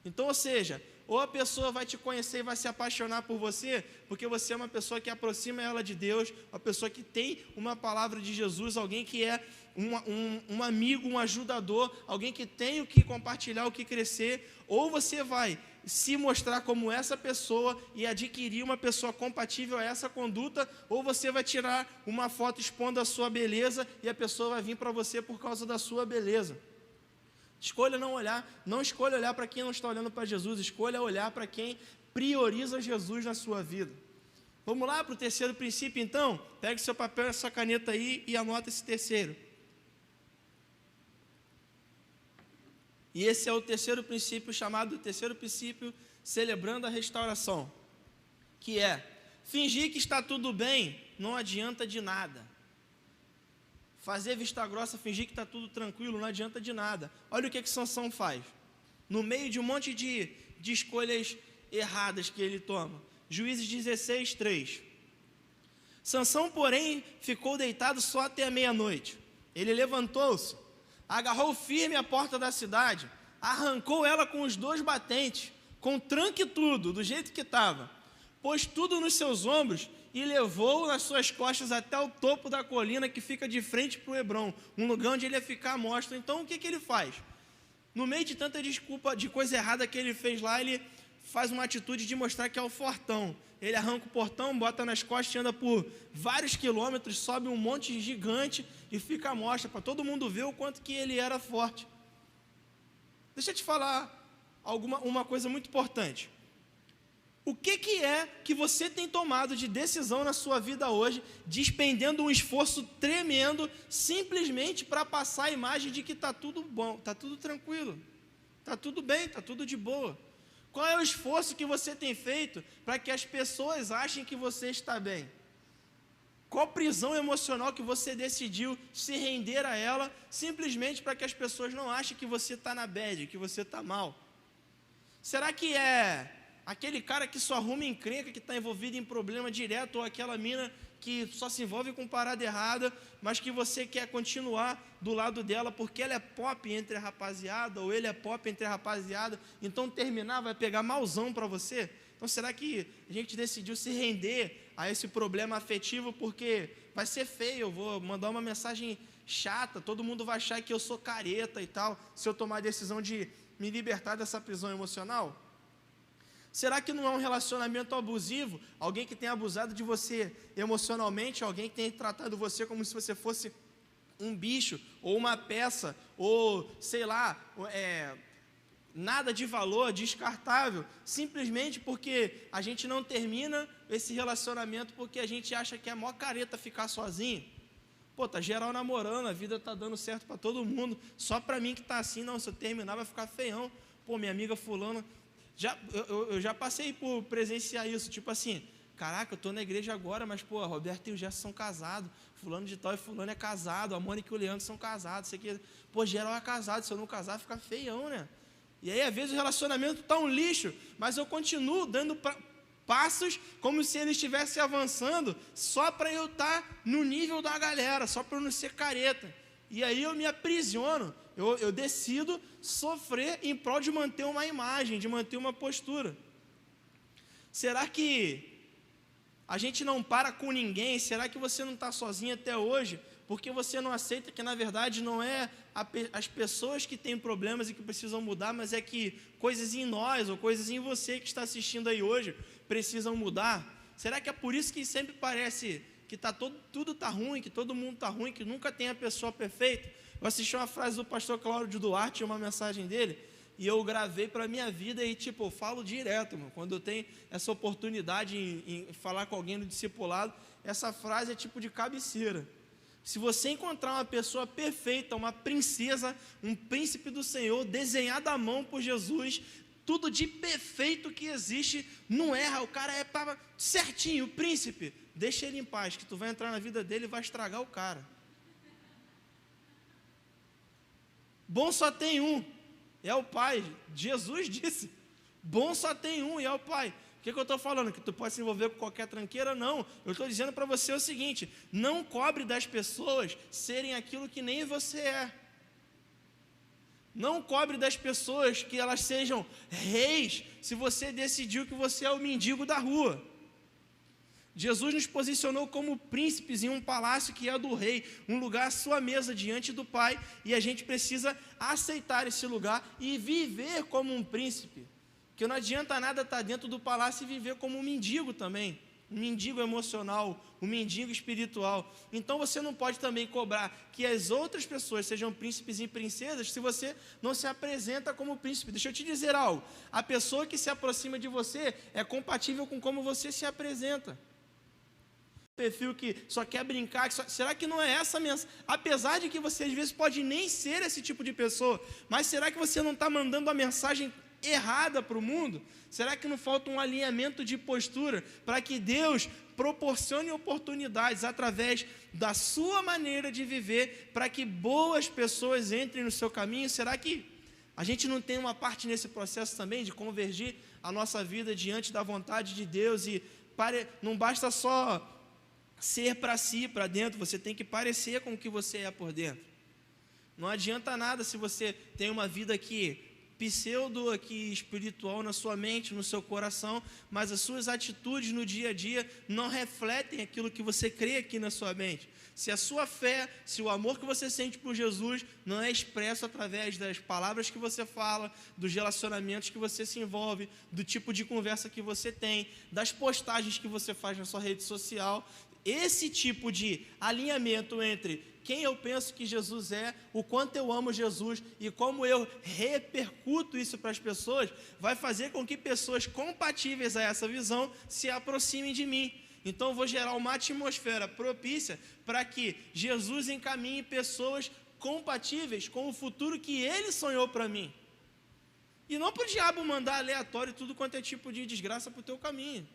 Então, ou seja, ou a pessoa vai te conhecer e vai se apaixonar por você, porque você é uma pessoa que aproxima ela de Deus, uma pessoa que tem uma palavra de Jesus, alguém que é um amigo, um ajudador, alguém que tem o que compartilhar, o que crescer, ou você vai se mostrar como essa pessoa e adquirir uma pessoa compatível a essa conduta, ou você vai tirar uma foto expondo a sua beleza e a pessoa vai vir para você por causa da sua beleza. Escolha não olhar, não escolha olhar para quem não está olhando para Jesus, escolha olhar para quem prioriza Jesus na sua vida. Vamos lá para o terceiro princípio então? Pega o seu papel e a sua caneta aí e anota esse terceiro. E esse é o terceiro princípio, chamado terceiro princípio, celebrando a restauração, que é: fingir que está tudo bem não adianta de nada. Fazer vista grossa, fingir que está tudo tranquilo, não adianta de nada. Olha o que Sansão faz, no meio de um monte de escolhas erradas que ele toma. Juízes 16, 3. Sansão, porém, ficou deitado só até a meia-noite. Ele levantou-se, agarrou firme a porta da cidade, arrancou ela com os 2 batentes, com tranque e tudo, do jeito que estava, pôs tudo nos seus ombros e levou nas suas costas até o topo da colina que fica de frente para o Hebrom, um lugar onde ele ia ficar à mostra. Então o que ele faz? No meio de tanta desculpa, de coisa errada que ele fez lá, ele faz uma atitude de mostrar que é o fortão. Ele arranca o portão, bota nas costas, anda por vários quilômetros, sobe um monte gigante e fica à mostra, para todo mundo ver o quanto que ele era forte. Deixa eu te falar uma coisa muito importante. O que é que você tem tomado de decisão na sua vida hoje, despendendo um esforço tremendo, simplesmente para passar a imagem de que está tudo bom, está tudo tranquilo, está tudo bem, está tudo de boa? Qual é o esforço que você tem feito para que as pessoas achem que você está bem? Qual prisão emocional que você decidiu se render a ela, simplesmente para que as pessoas não achem que você está na bad, que você está mal? Será que é aquele cara que só arruma encrenca, que está envolvido em problema direto, ou aquela mina que só se envolve com parada errada, mas que você quer continuar do lado dela porque ela é pop entre a rapaziada, ou ele é pop entre a rapaziada, então terminar vai pegar malzão para você? Então será que a gente decidiu se render a esse problema afetivo porque vai ser feio, eu vou mandar uma mensagem chata, todo mundo vai achar que eu sou careta e tal, se eu tomar a decisão de me libertar dessa prisão emocional? Será que não é um relacionamento abusivo? Alguém que tem abusado de você emocionalmente, alguém que tem tratado você como se você fosse um bicho, ou uma peça, ou sei lá, nada de valor, descartável, simplesmente porque a gente não termina esse relacionamento porque a gente acha que é mó careta ficar sozinho. Pô, tá geral namorando, a vida tá dando certo para todo mundo, só para mim que tá assim, não, se eu terminar vai ficar feião. Pô, minha amiga fulana Eu já passei por presenciar isso, tipo assim, caraca, eu estou na igreja agora, mas, pô, a Roberta e o Gerson são casados, fulano de tal e fulano é casado, a Mônica e o Leandro são casados, isso aqui, pô, geral é casado, se eu não casar, fica feião, né? E aí, às vezes, o relacionamento está um lixo, mas eu continuo dando passos como se ele estivesse avançando, só para eu estar no nível da galera, só para eu não ser careta. E aí eu me aprisiono, eu decido sofrer em prol de manter uma imagem, de manter uma postura. Será que a gente não para com ninguém? Será que você não está sozinho até hoje? Porque você não aceita que, na verdade, não é as pessoas que têm problemas e que precisam mudar, mas é que coisas em nós, ou coisas em você que está assistindo aí hoje, precisam mudar? Será que é por isso que sempre parece que tudo está ruim, que todo mundo está ruim, que nunca tem a pessoa perfeita? Eu assisti uma frase do pastor Cláudio Duarte, uma mensagem dele, e eu gravei para a minha vida e, tipo, eu falo direto, mano, quando eu tenho essa oportunidade em falar com alguém no discipulado, essa frase é tipo de cabeceira. Se você encontrar uma pessoa perfeita, uma princesa, um príncipe do Senhor, desenhado à mão por Jesus, tudo de perfeito que existe, não erra, o cara é certinho, o príncipe, deixa ele em paz, que tu vai entrar na vida dele e vai estragar o cara. Bom só tem um, é o Pai. Jesus disse, bom só tem um, e é o Pai. O que eu estou falando? Que tu pode se envolver com qualquer tranqueira? Não. Eu estou dizendo para você o seguinte, não cobre das pessoas serem aquilo que nem você é. Não cobre das pessoas que elas sejam reis, se você decidiu que você é o mendigo da rua. Jesus nos posicionou como príncipes em um palácio que é do rei, um lugar à sua mesa diante do Pai, e a gente precisa aceitar esse lugar e viver como um príncipe. Porque não adianta nada estar dentro do palácio e viver como um mendigo também, um mendigo emocional, um mendigo espiritual. Então você não pode também cobrar que as outras pessoas sejam príncipes e princesas se você não se apresenta como príncipe. Deixa eu te dizer algo, a pessoa que se aproxima de você é compatível com como você se apresenta. Perfil que só quer brincar, será que não é essa mensagem? Apesar de que você às vezes pode nem ser esse tipo de pessoa, mas será que você não está mandando a mensagem errada para o mundo? Será que não falta um alinhamento de postura para que Deus proporcione oportunidades através da sua maneira de viver para que boas pessoas entrem no seu caminho? Será que a gente não tem uma parte nesse processo também de convergir a nossa vida diante da vontade de Deus? E não basta só ser para si, para dentro, você tem que parecer com o que você é por dentro. Não adianta nada se você tem uma vida pseudo espiritual na sua mente, no seu coração, mas as suas atitudes no dia a dia não refletem aquilo que você crê aqui na sua mente. Se a sua fé, se o amor que você sente por Jesus não é expresso através das palavras que você fala, dos relacionamentos que você se envolve, do tipo de conversa que você tem, das postagens que você faz na sua rede social, esse tipo de alinhamento entre quem eu penso que Jesus é, o quanto eu amo Jesus e como eu repercuto isso para as pessoas, vai fazer com que pessoas compatíveis a essa visão se aproximem de mim. Então eu vou gerar uma atmosfera propícia para que Jesus encaminhe pessoas compatíveis com o futuro que Ele sonhou para mim. E não para o diabo mandar aleatório tudo quanto é tipo de desgraça para o teu caminho.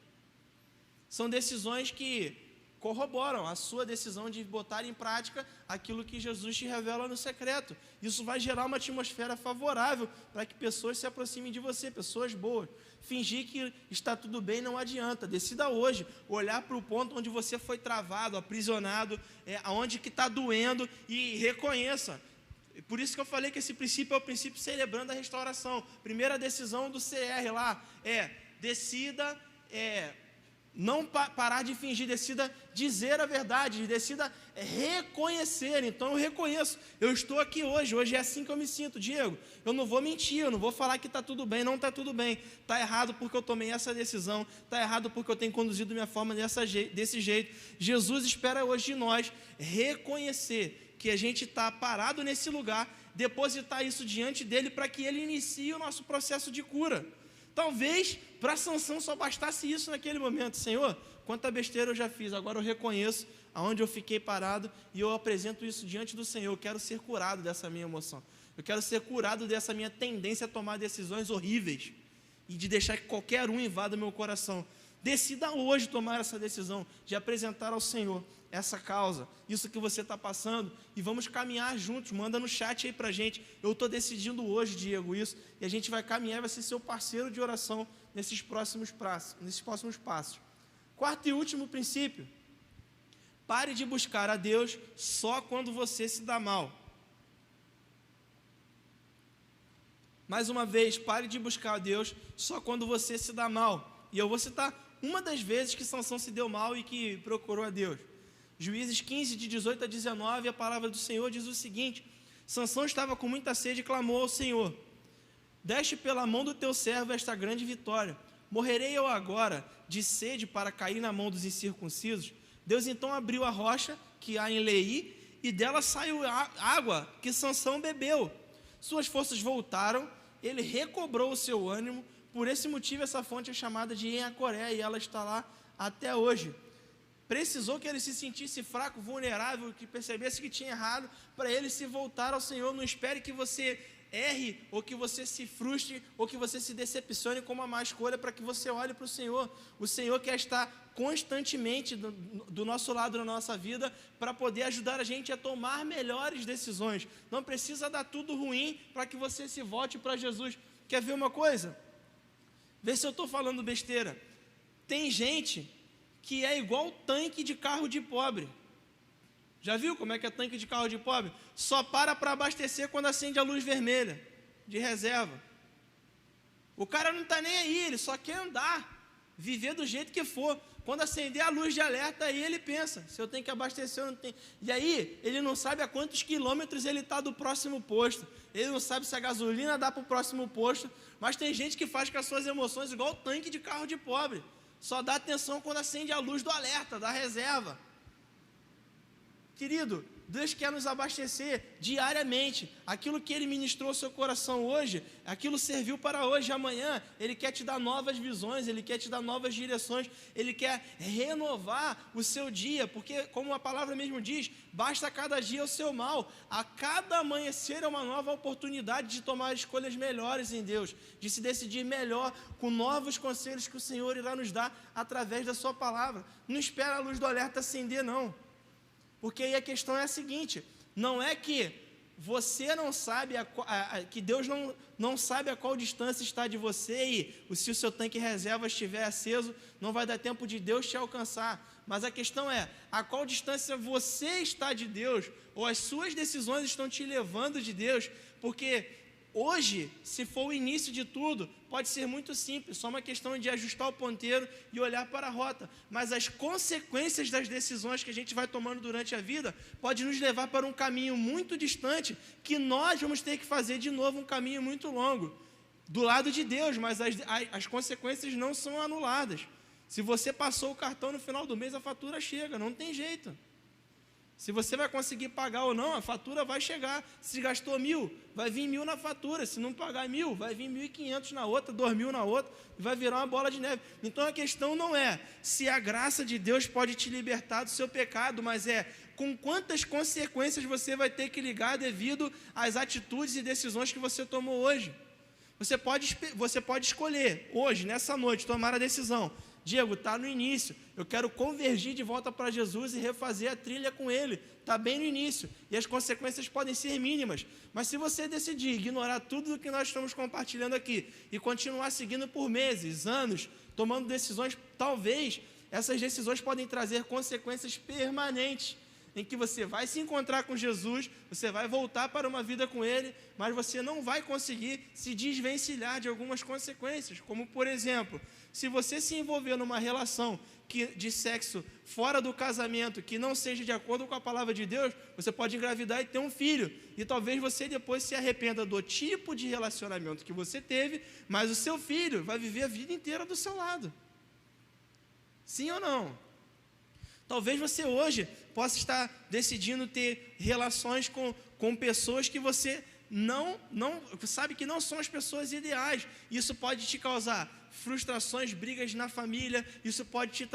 São decisões que corroboram a sua decisão de botar em prática aquilo que Jesus te revela no secreto. Isso vai gerar uma atmosfera favorável para que pessoas se aproximem de você, pessoas boas. Fingir que está tudo bem não adianta. Decida hoje olhar para o ponto onde você foi travado, aprisionado, aonde que está doendo, e reconheça. Por isso que eu falei que esse princípio é o princípio celebrando a restauração. Primeira decisão do CR lá decida não parar de fingir, decida dizer a verdade, decida reconhecer. Então eu reconheço, eu estou aqui hoje é assim que eu me sinto, Diego, eu não vou mentir, eu não vou falar que está tudo bem, não está tudo bem, está errado porque eu tomei essa decisão, está errado porque eu tenho conduzido minha forma desse jeito. Jesus espera hoje de nós reconhecer que a gente está parado nesse lugar, depositar isso diante dele para que ele inicie o nosso processo de cura. Talvez para Sansão só bastasse isso naquele momento. Senhor, quanta besteira eu já fiz, agora eu reconheço aonde eu fiquei parado e eu apresento isso diante do Senhor. Eu quero ser curado dessa minha emoção, eu quero ser curado dessa minha tendência a tomar decisões horríveis. e de deixar que qualquer um invada meu coração. Decida hoje tomar essa decisão de apresentar ao Senhor essa causa, isso que você está passando, e vamos caminhar juntos. Manda no chat aí para a gente. Eu estou decidindo hoje, Diego, isso, e a gente vai caminhar, vai ser seu parceiro de oração nesses próximos passos. Quarto e último princípio: pare de buscar a Deus só quando você se dá mal. Mais uma vez, pare de buscar a Deus só quando você se dá mal. E eu vou citar uma das vezes que Sansão se deu mal e que procurou a Deus. Juízes 15, de 18 a 19, a palavra do Senhor diz o seguinte: Sansão estava com muita sede e clamou ao Senhor: deste pela mão do teu servo esta grande vitória. Morrerei eu agora de sede para cair na mão dos incircuncisos? Deus então abriu a rocha que há em Leí, e dela saiu água que Sansão bebeu. Suas forças voltaram, ele recobrou o seu ânimo. Por esse motivo essa fonte é chamada de Enhacoré, e ela está lá até hoje. Precisou que ele se sentisse fraco, vulnerável, que percebesse que tinha errado, para ele se voltar ao Senhor. Não espere que você erre, ou que você se frustre, ou que você se decepcione com uma má escolha, para que você olhe para o Senhor. O Senhor quer estar constantemente do nosso lado na nossa vida, para poder ajudar a gente a tomar melhores decisões. Não precisa dar tudo ruim para que você se volte para Jesus. Quer ver uma coisa? Vê se eu estou falando besteira. Tem gente que é igual tanque de carro de pobre. Já viu como é que é tanque de carro de pobre? Só para abastecer quando acende a luz vermelha, de reserva. O cara não está nem aí, ele só quer andar, viver do jeito que for. Quando acender a luz de alerta, aí ele pensa, se eu tenho que abastecer ou não tenho. E aí, ele não sabe a quantos quilômetros ele está do próximo posto. Ele não sabe se a gasolina dá para o próximo posto. Mas tem gente que faz com as suas emoções igual tanque de carro de pobre. Só dá atenção quando acende a luz do alerta, da reserva. Querido, Deus quer nos abastecer diariamente. Aquilo que Ele ministrou ao seu coração hoje, aquilo serviu para hoje e amanhã. Ele quer te dar novas visões, Ele quer te dar novas direções, Ele quer renovar o seu dia, porque, como a palavra mesmo diz, basta cada dia o seu mal. A cada amanhecer é uma nova oportunidade de tomar escolhas melhores em Deus, de se decidir melhor com novos conselhos que o Senhor irá nos dar através da sua palavra. Não espera a luz do alerta acender, não. Porque aí a questão é a seguinte: não é que você não sabe, que Deus não sabe a qual distância está de você, e se o seu tanque reserva estiver aceso, não vai dar tempo de Deus te alcançar. Mas a questão é, a qual distância você está de Deus, ou as suas decisões estão te levando de Deus, porque hoje, se for o início de tudo, pode ser muito simples, só uma questão de ajustar o ponteiro e olhar para a rota, mas as consequências das decisões que a gente vai tomando durante a vida, pode nos levar para um caminho muito distante, que nós vamos ter que fazer de novo um caminho muito longo, do lado de Deus, mas as consequências não são anuladas. Se você passou o cartão no final do mês, a fatura chega, não tem jeito. Se você vai conseguir pagar ou não, a fatura vai chegar. Se gastou 1.000, vai vir 1.000 na fatura. Se não pagar 1.000, vai vir 1.500 na outra, 2.000 na outra, e vai virar uma bola de neve. Então a questão não é se a graça de Deus pode te libertar do seu pecado, mas é com quantas consequências você vai ter que ligar devido às atitudes e decisões que você tomou hoje. Você pode escolher hoje, nessa noite, tomar a decisão. Diego, está no início, eu quero convergir de volta para Jesus e refazer a trilha com Ele, está bem no início, e as consequências podem ser mínimas, mas se você decidir ignorar tudo o que nós estamos compartilhando aqui, e continuar seguindo por meses, anos, tomando decisões, talvez essas decisões podem trazer consequências permanentes, em que você vai se encontrar com Jesus, você vai voltar para uma vida com Ele, mas você não vai conseguir se desvencilhar de algumas consequências, como por exemplo, se você se envolver numa relação de sexo fora do casamento, que não seja de acordo com a palavra de Deus, você pode engravidar e ter um filho, e talvez você depois se arrependa do tipo de relacionamento que você teve, mas o seu filho vai viver a vida inteira do seu lado. Sim ou não? Talvez você hoje possa estar decidindo ter relações com pessoas que você não sabe que não são as pessoas ideais. Isso pode te causar frustrações, brigas na família, isso pode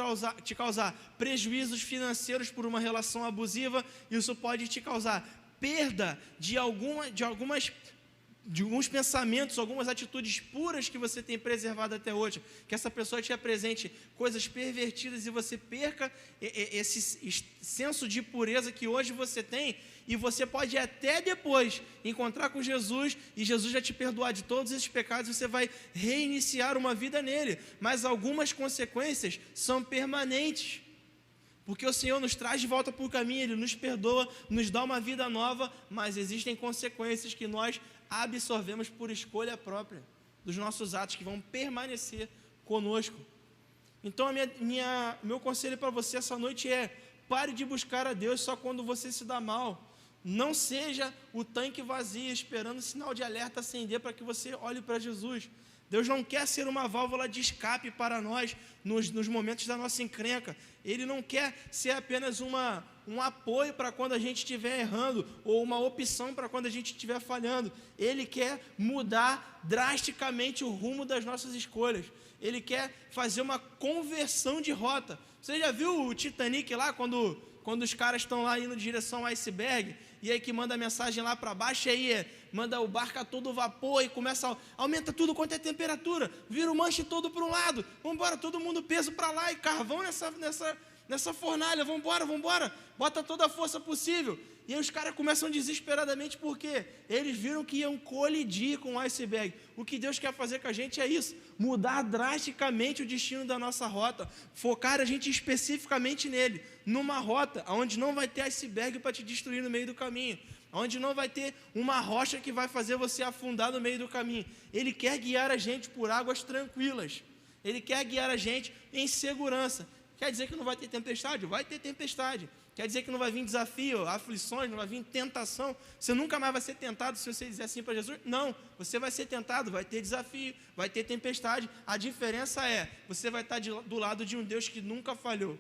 te causar prejuízos financeiros por uma relação abusiva, isso pode te causar perda de algumas de alguns pensamentos, algumas atitudes puras que você tem preservado até hoje, que essa pessoa te apresente coisas pervertidas e você perca esse senso de pureza que hoje você tem, e você pode até depois encontrar com Jesus, e Jesus já te perdoar de todos esses pecados, e você vai reiniciar uma vida nele, mas algumas consequências são permanentes, porque o Senhor nos traz de volta para o caminho, Ele nos perdoa, nos dá uma vida nova, mas existem consequências que nós absorvemos por escolha própria, dos nossos atos, que vão permanecer conosco. Então, meu conselho para você essa noite é: pare de buscar a Deus só quando você se dá mal. Não seja o tanque vazio, esperando o sinal de alerta acender para que você olhe para Jesus. Deus não quer ser uma válvula de escape para nós nos momentos da nossa encrenca. Ele não quer ser apenas um apoio para quando a gente estiver errando, ou uma opção para quando a gente estiver falhando. Ele quer mudar drasticamente o rumo das nossas escolhas. Ele quer fazer uma conversão de rota. Você já viu o Titanic lá, quando os caras estão lá indo em direção ao iceberg, e aí que manda a mensagem lá para baixo, e aí manda o barco a todo vapor, e aumenta tudo quanto é temperatura, vira o manche todo para um lado, vamos embora, todo mundo peso para lá, e carvão nessa fornalha, vamos embora, bota toda a força possível. E aí os caras começam desesperadamente, porque eles viram que iam colidir com o iceberg. O que Deus quer fazer com a gente é isso: mudar drasticamente o destino da nossa rota, focar a gente especificamente nele, numa rota onde não vai ter iceberg para te destruir no meio do caminho, onde não vai ter uma rocha que vai fazer você afundar no meio do caminho. Ele quer guiar a gente por águas tranquilas, Ele quer guiar a gente em segurança. Quer dizer que não vai ter tempestade? Vai ter tempestade. Quer dizer que não vai vir desafio, aflições, não vai vir tentação? Você nunca mais vai ser tentado se você dizer assim para Jesus? Não, você vai ser tentado, vai ter desafio, vai ter tempestade. A diferença é, você vai estar do lado de um Deus que nunca falhou.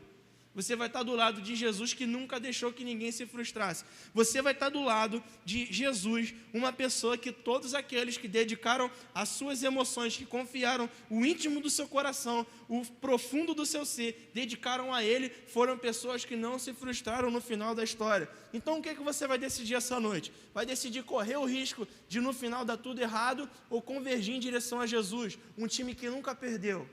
Você vai estar do lado de Jesus, que nunca deixou que ninguém se frustrasse. Você vai estar do lado de Jesus, uma pessoa que todos aqueles que dedicaram as suas emoções, que confiaram o íntimo do seu coração, o profundo do seu ser, dedicaram a Ele, foram pessoas que não se frustraram no final da história. Então, o que é que você vai decidir essa noite? Vai decidir correr o risco de no final dar tudo errado, ou convergir em direção a Jesus, um time que nunca perdeu,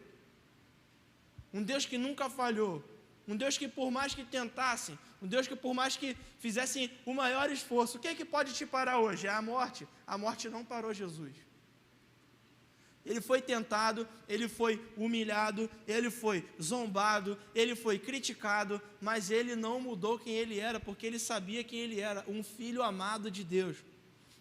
um Deus que nunca falhou, um Deus que por mais que tentassem, um Deus que por mais que fizessem o maior esforço, o que é que pode te parar hoje? É a morte. A morte não parou Jesus. Ele foi tentado, ele foi humilhado, ele foi zombado, ele foi criticado, mas ele não mudou quem ele era, porque ele sabia quem ele era, um filho amado de Deus.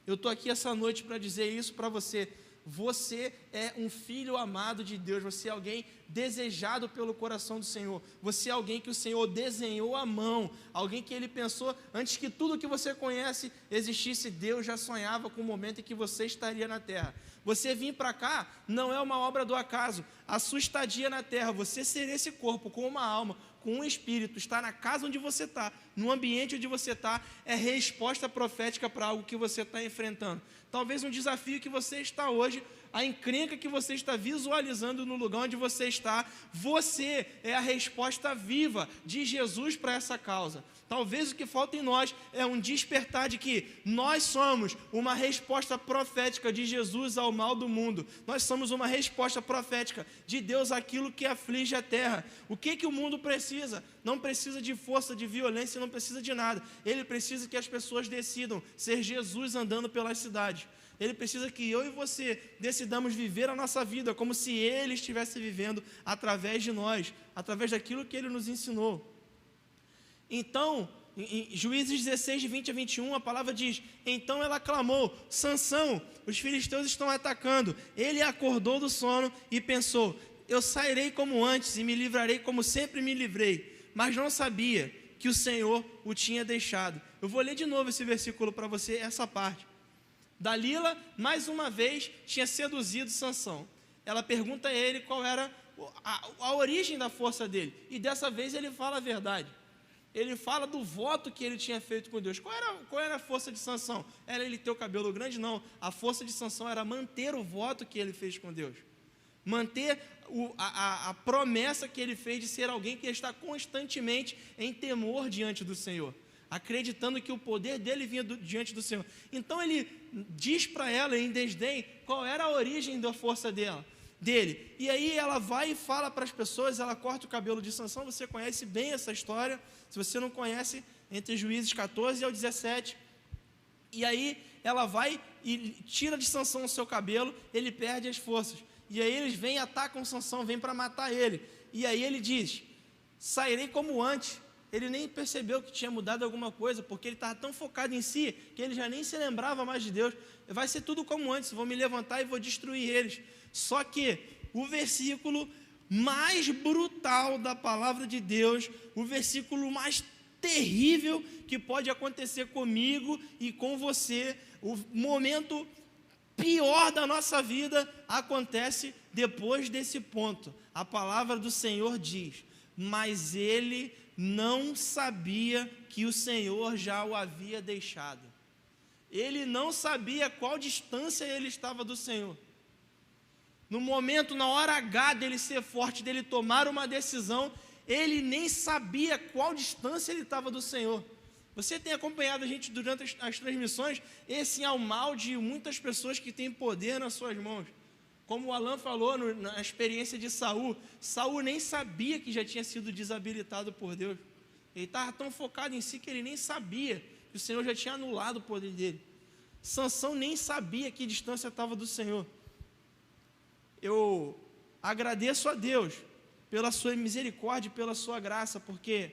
Eu estou aqui essa noite para dizer isso para você. Você é um filho amado de Deus, você é alguém desejado pelo coração do Senhor, você é alguém que o Senhor desenhou à mão, alguém que Ele pensou, antes que tudo que você conhece existisse, Deus já sonhava com o momento em que você estaria na terra. Você vir para cá não é uma obra do acaso, a sua estadia na terra, você ser esse corpo com uma alma, com um espírito, estar na casa onde você está, no ambiente onde você está, é resposta profética para algo que você está enfrentando. Talvez um desafio que você está hoje, a encrenca que você está visualizando no lugar onde você está, você é a resposta viva de Jesus para essa causa. Talvez o que falta em nós é um despertar de que nós somos uma resposta profética de Jesus ao mal do mundo. Nós somos uma resposta profética de Deus àquilo que aflige a terra. O que o mundo precisa? Não precisa de força, de violência, não precisa de nada. Ele precisa que as pessoas decidam ser Jesus andando pelas cidades. Ele precisa que eu e você decidamos viver a nossa vida como se Ele estivesse vivendo através de nós, através daquilo que Ele nos ensinou. Então, em Juízes 16, de 20 a 21, a palavra diz: então ela clamou, Sansão, os filisteus estão atacando. Ele acordou do sono e pensou: eu sairei como antes e me livrarei como sempre me livrei. Mas não sabia que o Senhor o tinha deixado. Eu vou ler de novo esse versículo para você, essa parte. Dalila, mais uma vez, tinha seduzido Sansão. Ela pergunta a ele qual era a origem da força dele. E dessa vez ele fala a verdade. Ele fala do voto que ele tinha feito com Deus. Qual era a força de Sansão? Era ele ter o cabelo grande? Não. A força de Sansão era manter o voto que ele fez com Deus. Manter a promessa que ele fez de ser alguém que está constantemente em temor diante do Senhor. acreditando que o poder dele vinha diante do Senhor. Então ele diz para ela em desdém qual era a origem da força dele. E aí ela vai e fala para as pessoas, ela corta o cabelo de Sansão. Você conhece bem essa história. Se você não conhece, entre Juízes 14 ao 17. E aí ela vai e tira de Sansão o seu cabelo, ele perde as forças. E aí eles vêm e atacam Sansão, vêm para matar ele. E aí ele diz: sairei como antes. Ele nem percebeu que tinha mudado alguma coisa, porque ele estava tão focado em si, que ele já nem se lembrava mais de Deus. Vai ser tudo como antes, vou me levantar e vou destruir eles. Só que o versículo mais brutal da palavra de Deus, o versículo mais terrível que pode acontecer comigo e com você, o momento pior da nossa vida, acontece depois desse ponto. A palavra do Senhor diz: mas ele não sabia que o Senhor já o havia deixado. Ele não sabia qual distância ele estava do Senhor. No momento, na hora H dele ser forte, dele tomar uma decisão, ele nem sabia qual distância ele estava do Senhor. Você tem acompanhado a gente durante as transmissões, esse é o mal de muitas pessoas que têm poder nas suas mãos. Como o Alan falou na experiência de Saul, Saul nem sabia que já tinha sido desabilitado por Deus. Ele estava tão focado em si que ele nem sabia que o Senhor já tinha anulado o poder dele. Sansão nem sabia que distância estava do Senhor. Eu agradeço a Deus pela sua misericórdia e pela sua graça, porque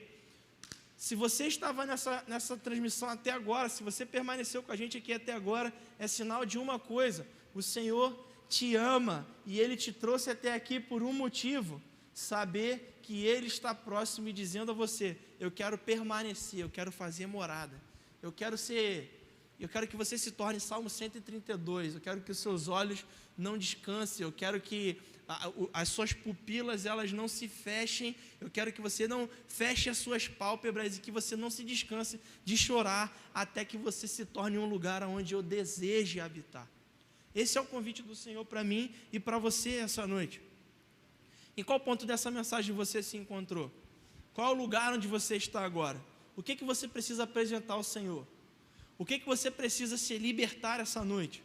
se você estava nessa transmissão até agora, se você permaneceu com a gente aqui até agora, é sinal de uma coisa: o Senhor te ama e Ele te trouxe até aqui por um motivo: saber que Ele está próximo e dizendo a você: eu quero permanecer, eu quero fazer morada, eu quero que você se torne Salmo 132, eu quero que os seus olhos não descansem, eu quero que as suas pupilas elas não se fechem, eu quero que você não feche as suas pálpebras e que você não se descanse de chorar até que você se torne um lugar onde eu deseje habitar. Esse é o convite do Senhor para mim e para você essa noite. Em qual ponto dessa mensagem você se encontrou? Qual é o lugar onde você está agora? O que você precisa apresentar ao Senhor? O que você precisa se libertar essa noite?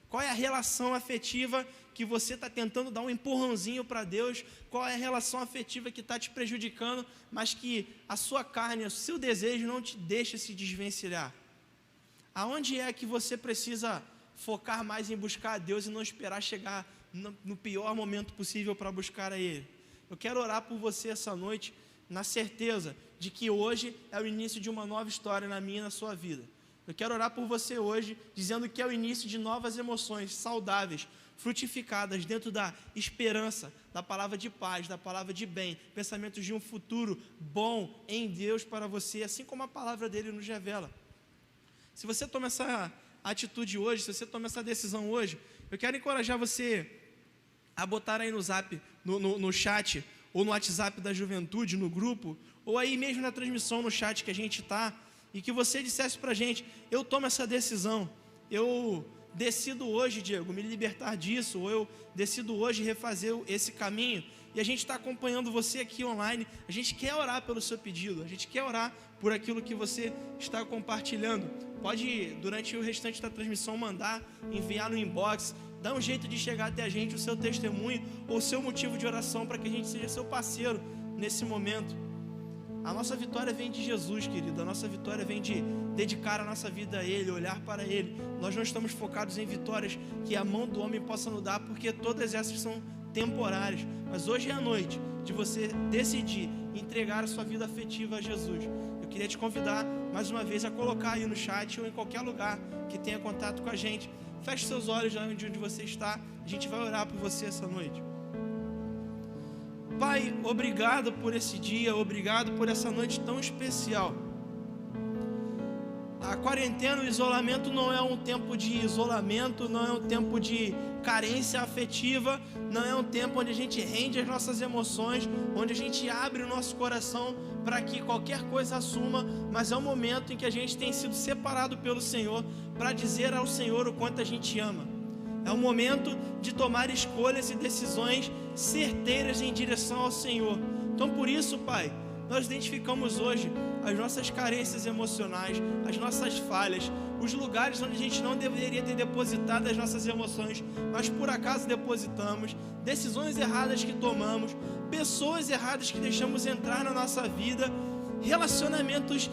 Qual é a relação afetiva que você está tentando dar um empurrãozinho para Deus? Qual é a relação afetiva que está te prejudicando, mas que a sua carne, o seu desejo não te deixa se desvencilhar? Aonde é que você precisa focar mais em buscar a Deus e não esperar chegar no pior momento possível para buscar a Ele? Eu quero orar por você essa noite, na certeza de que hoje é o início de uma nova história na minha e na sua vida. Eu quero orar por você hoje, dizendo que é o início de novas emoções saudáveis, frutificadas dentro da esperança, da palavra de paz, da palavra de bem, pensamentos de um futuro bom em Deus para você, assim como a palavra dele nos revela. Se você toma essa atitude hoje, se você toma essa decisão hoje, eu quero encorajar você a botar aí no zap, no chat, ou no WhatsApp da juventude, no grupo, ou aí mesmo na transmissão no chat que a gente está, e que você dissesse para a gente: eu tomo essa decisão, eu decido hoje, Diego, me libertar disso, ou eu decido hoje refazer esse caminho. E a gente está acompanhando você aqui online, a gente quer orar pelo seu pedido, a gente quer orar por aquilo que você está compartilhando. Pode, durante o restante da transmissão, mandar, enviar no inbox, dá um jeito de chegar até a gente o seu testemunho ou o seu motivo de oração, para que a gente seja seu parceiro nesse momento. A nossa vitória vem de Jesus, querido. A nossa vitória vem de dedicar a nossa vida a Ele, olhar para Ele. Nós não estamos focados em vitórias que a mão do homem possa nos dar, porque todas essas são temporárias. Mas hoje é a noite de você decidir entregar a sua vida afetiva a Jesus. Eu queria te convidar mais uma vez a colocar aí no chat ou em qualquer lugar que tenha contato com a gente. Feche seus olhos lá onde você está. A gente vai orar por você essa noite. Pai, obrigado por esse dia, obrigado por essa noite tão especial. A quarentena, o isolamento não é um tempo de isolamento, não é um tempo de carência afetiva, não é um tempo onde a gente rende as nossas emoções, onde a gente abre o nosso coração para que qualquer coisa assuma, mas é um momento em que a gente tem sido separado pelo Senhor para dizer ao Senhor o quanto a gente ama. É um momento de tomar escolhas e decisões certeiras em direção ao Senhor. Então, por isso, Pai, nós identificamos hoje as nossas carências emocionais, as nossas falhas, os lugares onde a gente não deveria ter depositado as nossas emoções, mas por acaso depositamos, decisões erradas que tomamos, pessoas erradas que deixamos entrar na nossa vida, relacionamentos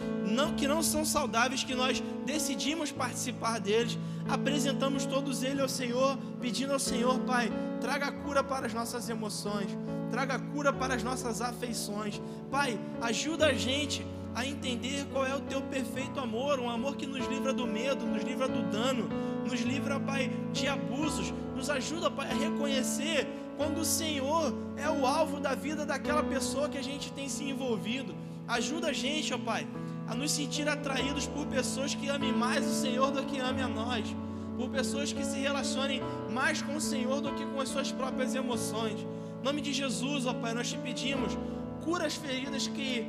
que não são saudáveis, que nós decidimos participar deles, apresentamos todos eles ao Senhor, pedindo ao Senhor: Pai, traga cura para as nossas emoções, traga cura para as nossas afeições. Pai, ajuda a gente a entender qual é o teu perfeito amor, um amor que nos livra do medo, nos livra do dano, nos livra, Pai, de abusos, nos ajuda, Pai, a reconhecer quando o Senhor é o alvo da vida daquela pessoa que a gente tem se envolvido. Ajuda a gente, ó Pai, a nos sentir atraídos por pessoas que amem mais o Senhor do que amem a nós, por pessoas que se relacionem mais com o Senhor do que com as suas próprias emoções. Em nome de Jesus, ó Pai, nós te pedimos, cura as feridas que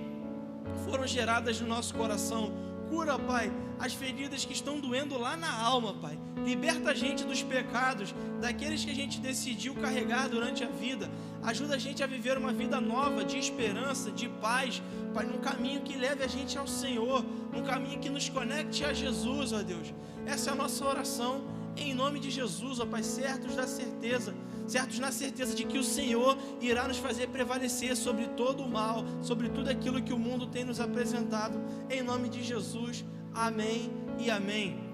foram geradas no nosso coração, cura, Pai, as feridas que estão doendo lá na alma, Pai. Liberta a gente dos pecados, daqueles que a gente decidiu carregar durante a vida. Ajuda a gente a viver uma vida nova, de esperança, de paz, Pai, num caminho que leve a gente ao Senhor, num caminho que nos conecte a Jesus, ó Deus. Essa é a nossa oração, em nome de Jesus, ó Pai, certos na certeza de que o Senhor irá nos fazer prevalecer sobre todo o mal, sobre tudo aquilo que o mundo tem nos apresentado, em nome de Jesus, amém e amém.